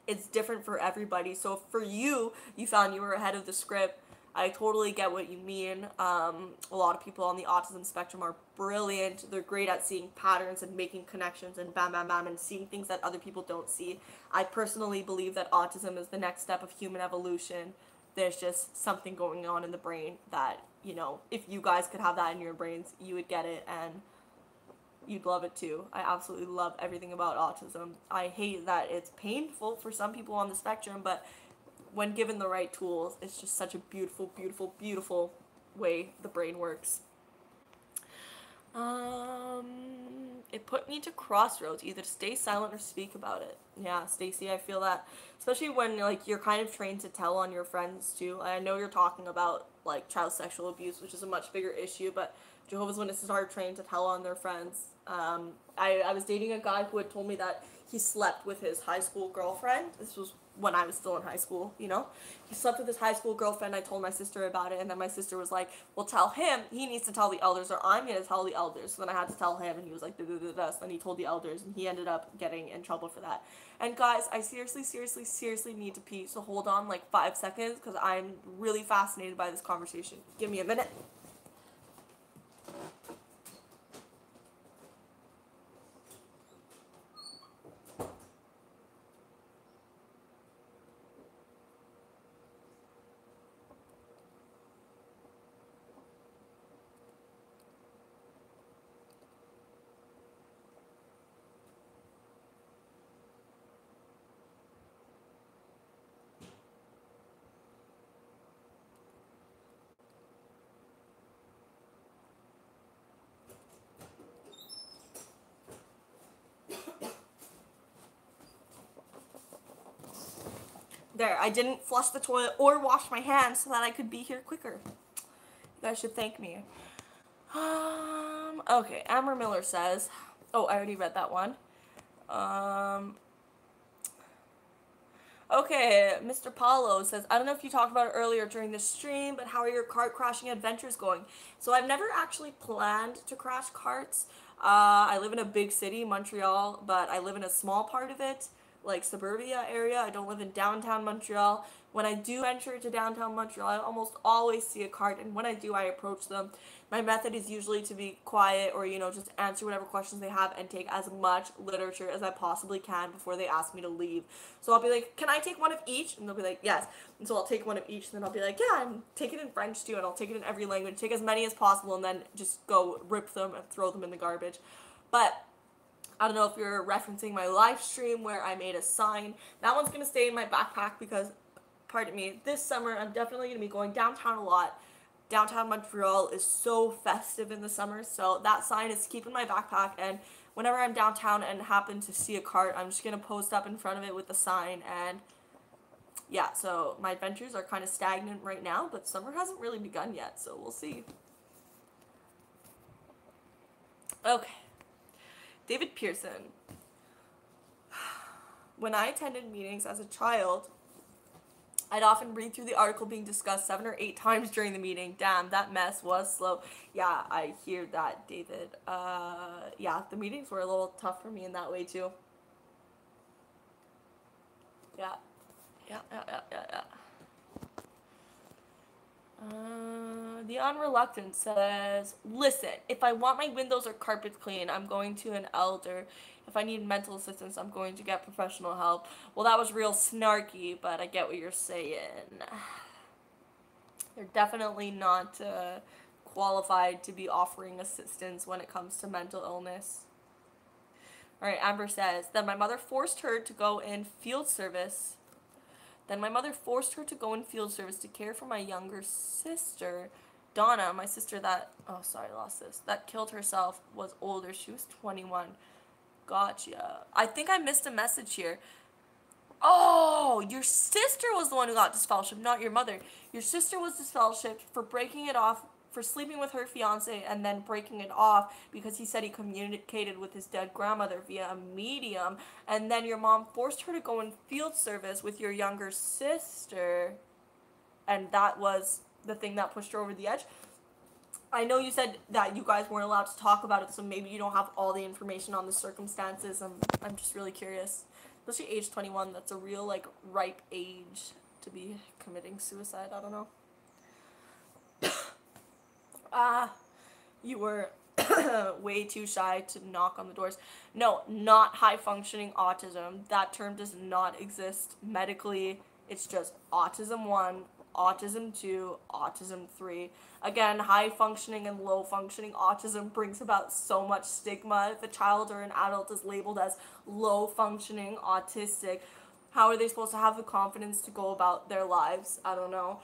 It's different for everybody. So for you found you were ahead of the script. I totally get what you mean. A lot of people on the autism spectrum are brilliant. They're great at seeing patterns and making connections and bam, bam, bam, and seeing things that other people don't see. I personally believe that autism is the next step of human evolution. There's just something going on in the brain that, if you guys could have that in your brains, you would get it and you'd love it too. I absolutely love everything about autism. I hate that it's painful for some people on the spectrum, but when given the right tools, it's just such a beautiful, beautiful, beautiful way the brain works. It put me to crossroads, either to stay silent or speak about it. Yeah, Stacy, I feel that, especially when you're kind of trained to tell on your friends too. I know you're talking about child sexual abuse, which is a much bigger issue, but Jehovah's Witnesses are trained to tell on their friends. I was dating a guy who had told me that he slept with his high school girlfriend. This was when I was still in high school, He slept with his high school girlfriend. I told my sister about it, and then my sister was like, well, tell him. He needs to tell the elders, or I'm going to tell the elders. So then I had to tell him, and he was like, so then he told the elders, and he ended up getting in trouble for that. And guys, I seriously need to pee, so hold on 5 seconds, because I'm really fascinated by this conversation. Give me a minute. There, I didn't flush the toilet or wash my hands so that I could be here quicker. You guys should thank me. Okay, Amber Miller says, oh, I already read that one. Okay, Mr. Paulo says, I don't know if you talked about it earlier during the stream, but how are your kart crashing adventures going? So I've never actually planned to crash karts. I live in a big city, Montreal, but I live in a small part of it, like suburbia area. I don't live in downtown Montreal. When I do venture to downtown Montreal, I almost always see a cart, and when I do, I approach them. My method is usually to be quiet or, just answer whatever questions they have and take as much literature as I possibly can before they ask me to leave. So I'll be like, can I take one of each? And they'll be like, yes. And so I'll take one of each, and then I'll be like, yeah, and take it in French too, and I'll take it in every language, take as many as possible, and then just go rip them and throw them in the garbage. But I don't know if you're referencing my live stream where I made a sign. That one's going to stay in my backpack because, pardon me, this summer I'm definitely going to be going downtown a lot. Downtown Montreal is so festive in the summer, so that sign is keep in my backpack, and whenever I'm downtown and happen to see a cart, I'm just going to post up in front of it with the sign, and yeah, so my adventures are kind of stagnant right now, but summer hasn't really begun yet, so we'll see. Okay. David Pearson. When I attended meetings as a child, I'd often read through the article being discussed 7 or 8 times during the meeting. Damn, that mess was slow. Yeah, I hear that, David. Yeah, the meetings were a little tough for me in that way, too. Yeah. The Unreluctant says, listen, if I want my windows or carpets clean, I'm going to an elder. If I need mental assistance, I'm going to get professional help. Well, that was real snarky, but I get what you're saying. They're definitely not qualified to be offering assistance when it comes to mental illness. Alright, Amber says, then my mother forced her to go in field service. To care for my younger sister. Donna, my sister that, that killed herself, was older. She was 21. Gotcha. I think I missed a message here. Oh, your sister was the one who got disfellowshipped, not your mother. Your sister was disfellowshipped for breaking it off, for sleeping with her fiance and then breaking it off because he said he communicated with his dead grandmother via a medium, and then your mom forced her to go in field service with your younger sister, and that was the thing that pushed her over the edge. I know you said that you guys weren't allowed to talk about it, so maybe you don't have all the information on the circumstances. I'm just really curious. Especially age 21, that's a real, ripe age to be committing suicide. I don't know. You were way too shy to knock on the doors. No, not high-functioning autism. That term does not exist medically. It's just autism 1, autism 2, autism 3. Again, high-functioning and low-functioning autism brings about so much stigma. If a child or an adult is labeled as low-functioning autistic, how are they supposed to have the confidence to go about their lives? I don't know.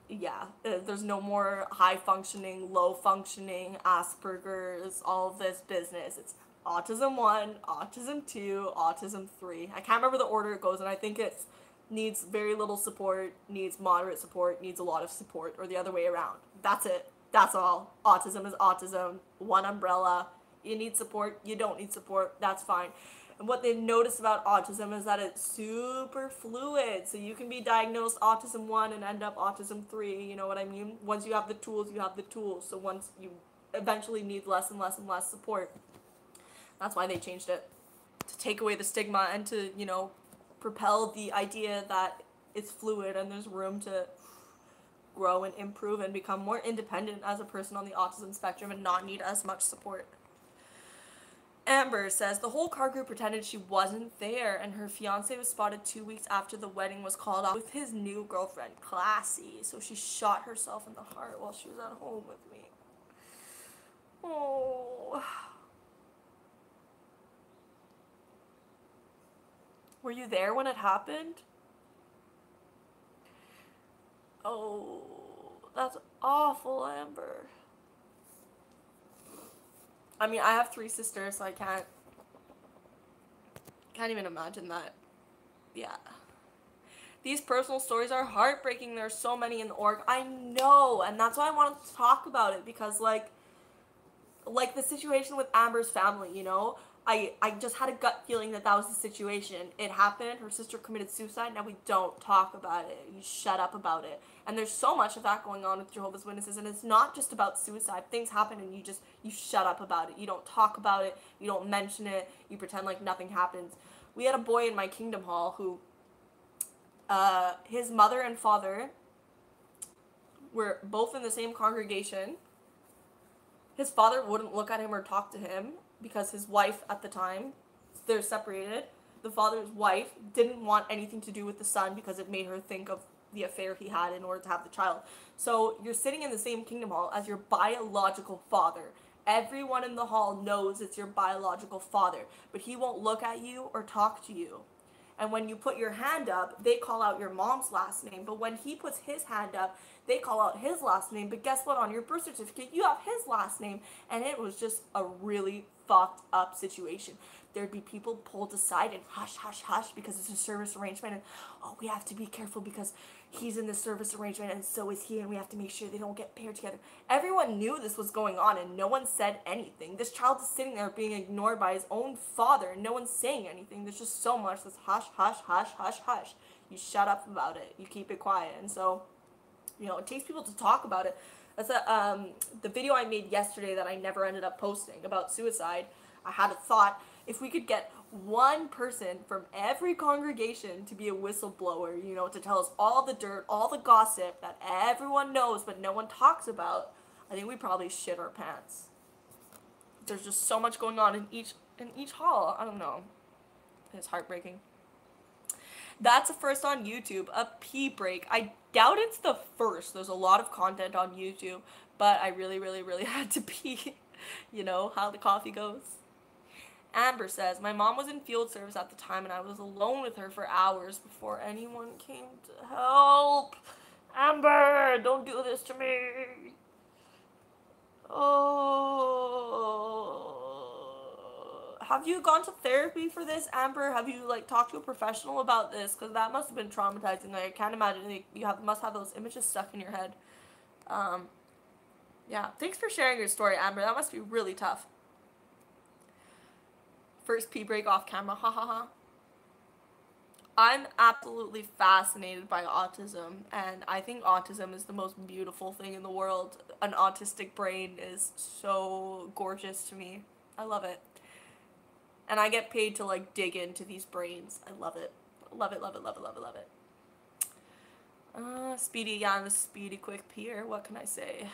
Yeah, there's no more high-functioning, low-functioning, Asperger's, all of this business. It's autism 1, autism 2, autism 3. I can't remember the order it goes in. I think it's needs very little support, needs moderate support, needs a lot of support, or the other way around. That's it. That's all. Autism is autism. One umbrella. You need support, you don't need support. That's fine. And what they've noticed about autism is that it's super fluid. So you can be diagnosed autism 1 and end up autism 3. You know what I mean? Once you have the tools, you have the tools. So once you eventually need less and less and less support. That's why they changed it. To take away the stigma and to, propel the idea that it's fluid and there's room to grow and improve and become more independent as a person on the autism spectrum and not need as much support. Amber says, the whole car group pretended she wasn't there and her fiance was spotted 2 weeks after the wedding was called off with his new girlfriend. Classy. So she shot herself in the heart while she was at home with me. Oh. Were you there when it happened? Oh, that's awful, Amber. I mean, I have 3 sisters, so I can't even imagine that. Yeah. These personal stories are heartbreaking. There's so many in the org. I know, and that's why I wanted to talk about it, because like the situation with Amber's family, you know, I just had a gut feeling that that was the situation. It happened. Her sister committed suicide. Now we don't talk about it. You shut up about it. And there's so much of that going on with Jehovah's Witnesses, and it's not just about suicide. Things happen, and you shut up about it. You don't talk about it. You don't mention it. You pretend like nothing happens. We had a boy in my Kingdom Hall who, his mother and father were both in the same congregation. His father wouldn't look at him or talk to him because his wife at the time, they're separated. The father's wife didn't want anything to do with the son because it made her think of the affair he had in order to have the child. So you're sitting in the same Kingdom Hall as your biological father. Everyone in the hall knows it's your biological father, but he won't look at you or talk to you. And when you put your hand up, they call out your mom's last name. But when he puts his hand up, they call out his last name. But guess what? On your birth certificate, you have his last name. And it was just a really fucked up situation. There'd be people pulled aside and hush, hush, hush, because it's a service arrangement. And, oh, we have to be careful because he's in the service arrangement and so is he, and we have to make sure they don't get paired together. Everyone knew this was going on and no one said anything. This child is sitting there being ignored by his own father and no one's saying anything. There's just so much this hush, hush, hush, hush, hush. You shut up about it. You keep it quiet. And so, you know, it takes people to talk about it. That's the video I made yesterday that I never ended up posting about suicide. I had a thought, if we could get one person from every congregation to be a whistleblower, you know, to tell us all the dirt, all the gossip that everyone knows but no one talks about, I think we probably shit our pants. There's just so much going on in each hall. I don't know. It's heartbreaking. That's a first on YouTube, a pee break. I doubt it's the first. There's a lot of content on YouTube, but I really, really, really had to pee. You know how the coffee goes. Amber says, my mom was in field service at the time and I was alone with her for hours before anyone came to help. Amber, don't do this to me. Oh. Have you gone to therapy for this, Amber? Have you, like, talked to a professional about this? Because that must have been traumatizing. Like, I can't imagine you must have those images stuck in your head. Yeah. Thanks for sharing your story, Amber. That must be really tough. First pee break off camera, ha ha ha. I'm absolutely fascinated by autism, and I think autism is the most beautiful thing in the world. An autistic brain is so gorgeous to me. I love it. And I get paid to, like, dig into these brains. I love it. Love it, love it, love it, love it, love it. Speedy, yeah, I'm a speedy quick peer. What can I say?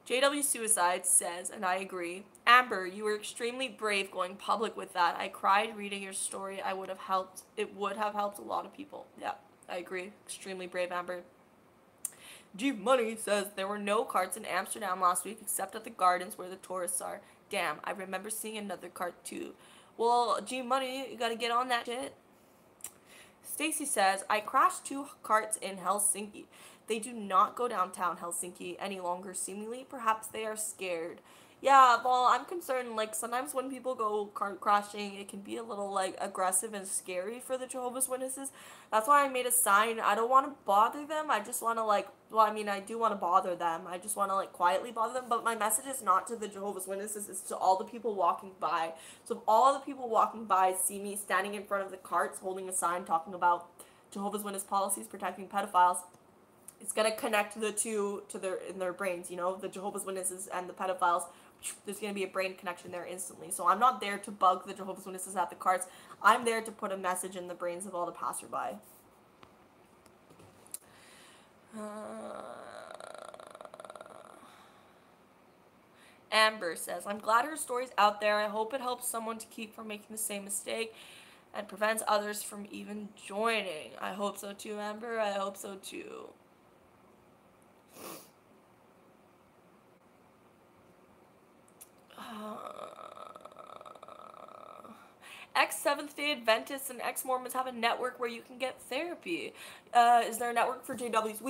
JW Suicide says, and I agree, Amber, you were extremely brave going public with that. I cried reading your story. It would have helped a lot of people. Yeah, I agree. Extremely brave, Amber. G Money says, there were no carts in Amsterdam last week except at the gardens where the tourists are. Damn, I remember seeing another cart too. Well, G Money, you gotta get on that shit. Stacy says, I crashed 2 carts in Helsinki. They do not go downtown Helsinki any longer, seemingly. Perhaps they are scared. Yeah, well, I'm concerned, like, sometimes when people go cart crashing, it can be a little, like, aggressive and scary for the Jehovah's Witnesses. That's why I made a sign. I don't want to bother them. I just want to, like, well, I mean, I do want to bother them. I just want to, like, quietly bother them. But my message is not to the Jehovah's Witnesses. It's to all the people walking by. So if all the people walking by see me standing in front of the carts holding a sign talking about Jehovah's Witness policies protecting pedophiles, it's going to connect the two to in their brains, you know, the Jehovah's Witnesses and the pedophiles. There's going to be a brain connection there instantly. So I'm not there to bug the Jehovah's Witnesses at the carts. I'm there to put a message in the brains of all the passerby. Amber says, I'm glad her story's out there. I hope it helps someone to keep from making the same mistake and prevents others from even joining. I hope so too, Amber. I hope so too. Ex-Seventh-day Adventists and ex-Mormons have a network where you can get therapy. Is there a network for JWs?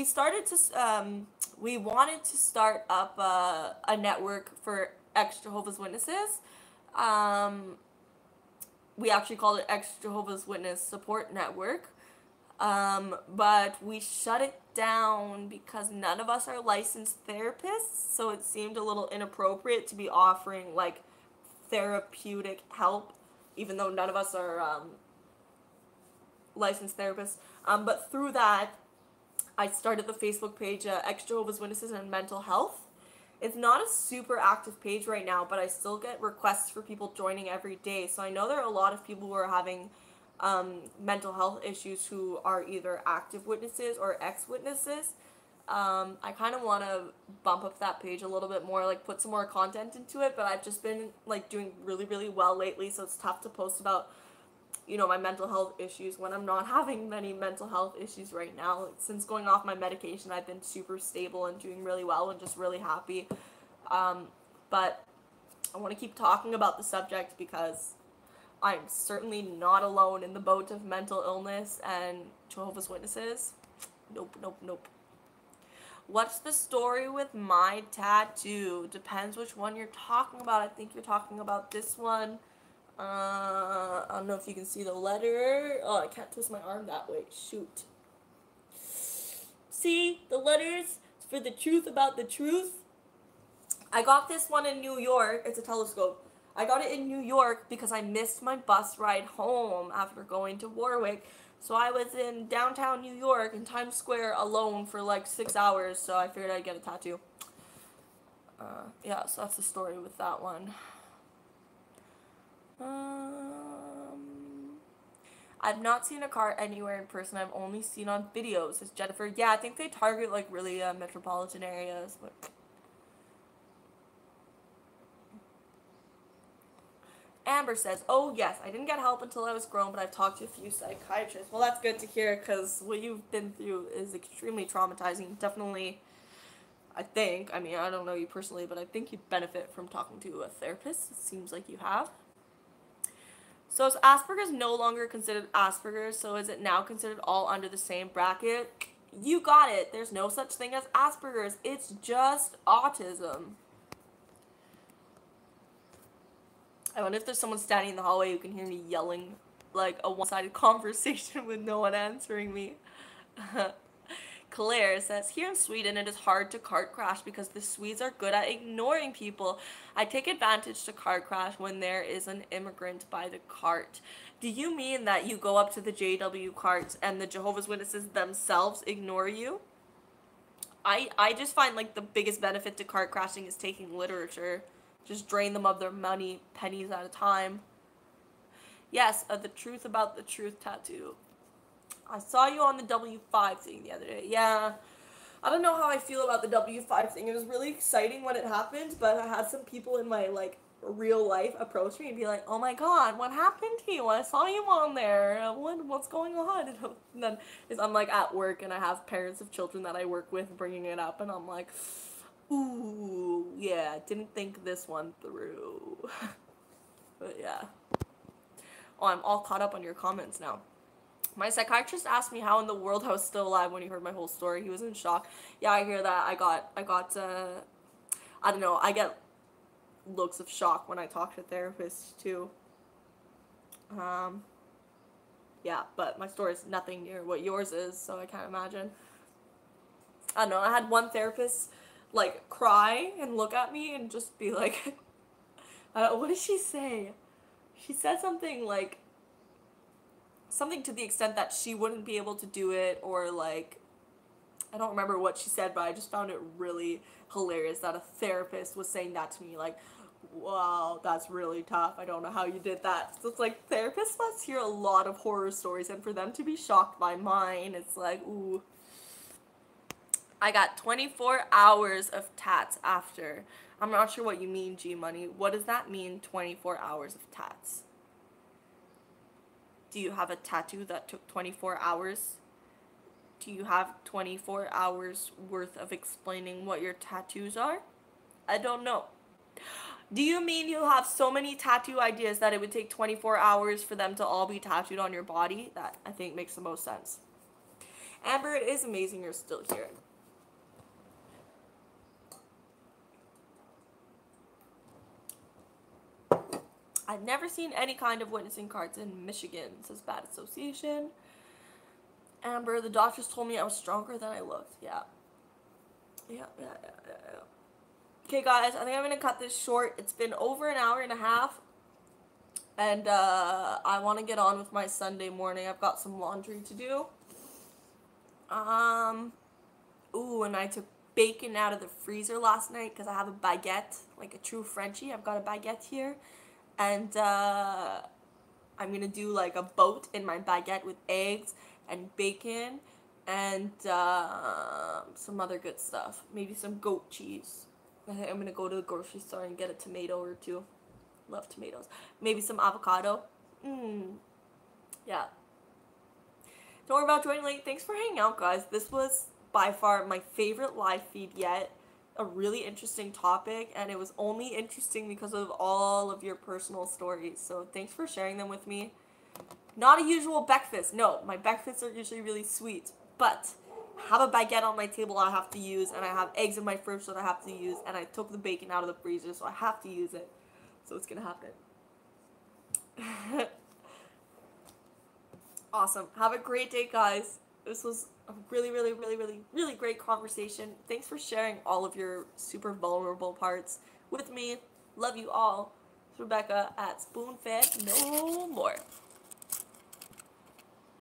We wanted to start up a network for ex-Jehovah's Witnesses. we actually called it Ex Jehovah's Witness Support Network. But we shut it down because none of us are licensed therapists, so it seemed a little inappropriate to be offering like therapeutic help, even though none of us are licensed therapists. But through that, I started the Facebook page, Ex Jehovah's Witnesses and Mental Health. It's not a super active page right now, but I still get requests for people joining every day. So I know there are a lot of people who are having mental health issues who are either active witnesses or ex-witnesses. I kind of want to bump up that page a little bit more, like put some more content into it, but I've just been like doing really, really well lately, so it's tough to post about, you know, my mental health issues when I'm not having many mental health issues right now. Like, since going off my medication, I've been super stable and doing really well and just really happy. But I want to keep talking about the subject because I'm certainly not alone in the boat of mental illness and Jehovah's Witnesses. Nope, nope, nope. What's the story with my tattoo? Depends which one you're talking about. I think you're talking about this one. I don't know if you can see the letter. Oh, I can't twist my arm that way. Shoot. See? The letters for the truth about the truth. I got this one in New York. It's a telescope. I got it in New York because I missed my bus ride home after going to Warwick. So I was in downtown New York in Times Square alone for like 6 hours. So I figured I'd get a tattoo. Yeah, so that's the story with that one. I've not seen a car anywhere in person. I've only seen on videos. Says Jennifer. Yeah, I think they target like really metropolitan areas. But Amber says, oh yes, I didn't get help until I was grown, but I've talked to a few psychiatrists. Well, that's good to hear because what you've been through is extremely traumatizing. Definitely, I think, I mean, I don't know you personally, but I think you'd benefit from talking to a therapist. It seems like you have. So is Asperger's no longer considered Asperger's, so is it now considered all under the same bracket? You got it. There's no such thing as Asperger's. It's just autism. I wonder if there's someone standing in the hallway who can hear me yelling like a one-sided conversation with no one answering me. Claire says, here in Sweden it is hard to cart crash because the Swedes are good at ignoring people. I take advantage to cart crash when there is an immigrant by the cart. Do you mean that you go up to the JW carts and the Jehovah's Witnesses themselves ignore you? I just find like the biggest benefit to cart crashing is taking literature. Just drain them of their money, pennies at a time. Yes, the truth about the truth tattoo. I saw you on the W5 thing the other day. Yeah, I don't know how I feel about the W5 thing. It was really exciting when it happened, but I had some people in my, like, real life approach me and be like, oh my god, what happened to you? I saw you on there. What's going on? And then I'm, like, at work, and I have parents of children that I work with bringing it up, and I'm like, ooh, yeah, didn't think this one through. But yeah. Oh, I'm all caught up on your comments now. My psychiatrist asked me how in the world I was still alive when he heard my whole story. He was in shock. Yeah, I hear that. I got, I don't know, I get looks of shock when I talk to therapists too. Yeah, but my story is nothing near what yours is, so I can't imagine. I don't know, I had one therapist, like, cry and look at me and just be like, what did she say? She said something like, something to the extent that she wouldn't be able to do it, or like, I don't remember what she said, but I just found it really hilarious that a therapist was saying that to me, like, wow, that's really tough, I don't know how you did that. So it's like, therapists must hear a lot of horror stories, and for them to be shocked by mine, it's like, ooh. I got 24 hours of tats after. I'm not sure what you mean, G-Money. What does that mean, 24 hours of tats? Do you have a tattoo that took 24 hours? Do you have 24 hours worth of explaining what your tattoos are? I don't know. Do you mean you have so many tattoo ideas that it would take 24 hours for them to all be tattooed on your body? That, I think, makes the most sense. Amber, it is amazing you're still here. I I've never seen any kind of witnessing cards in Michigan, says Bad Association. Amber, the doctors told me I was stronger than I looked. Yeah. Okay, guys, I think I'm gonna cut this short. It's been over an hour and a half. And I want to get on with my Sunday morning. I've got some laundry to do. Ooh, and I took bacon out of the freezer last night because I have a baguette, like a true Frenchie. I've got a baguette here. And I'm going to do like a boat in my baguette with eggs and bacon and some other good stuff. Maybe some goat cheese. I think I'm going to go to the grocery store and get a tomato or two. Love tomatoes. Maybe some avocado. Yeah. Don't worry about joining late. Thanks for hanging out, guys. This was by far my favorite live feed yet. A really interesting topic, and it was only interesting because of all of your personal stories. So thanks for sharing them with me. Not a usual breakfast. No, my breakfasts are usually really sweet. But I have a baguette on my table I have to use, and I have eggs in my fridge that I have to use, and I took the bacon out of the freezer, so I have to use it. So it's gonna happen. Awesome. Have a great day, guys. This was a really, really, really, really, really great conversation. Thanks for sharing all of your super vulnerable parts with me. Love you all. It's Rebecca at Spoonfed. No more.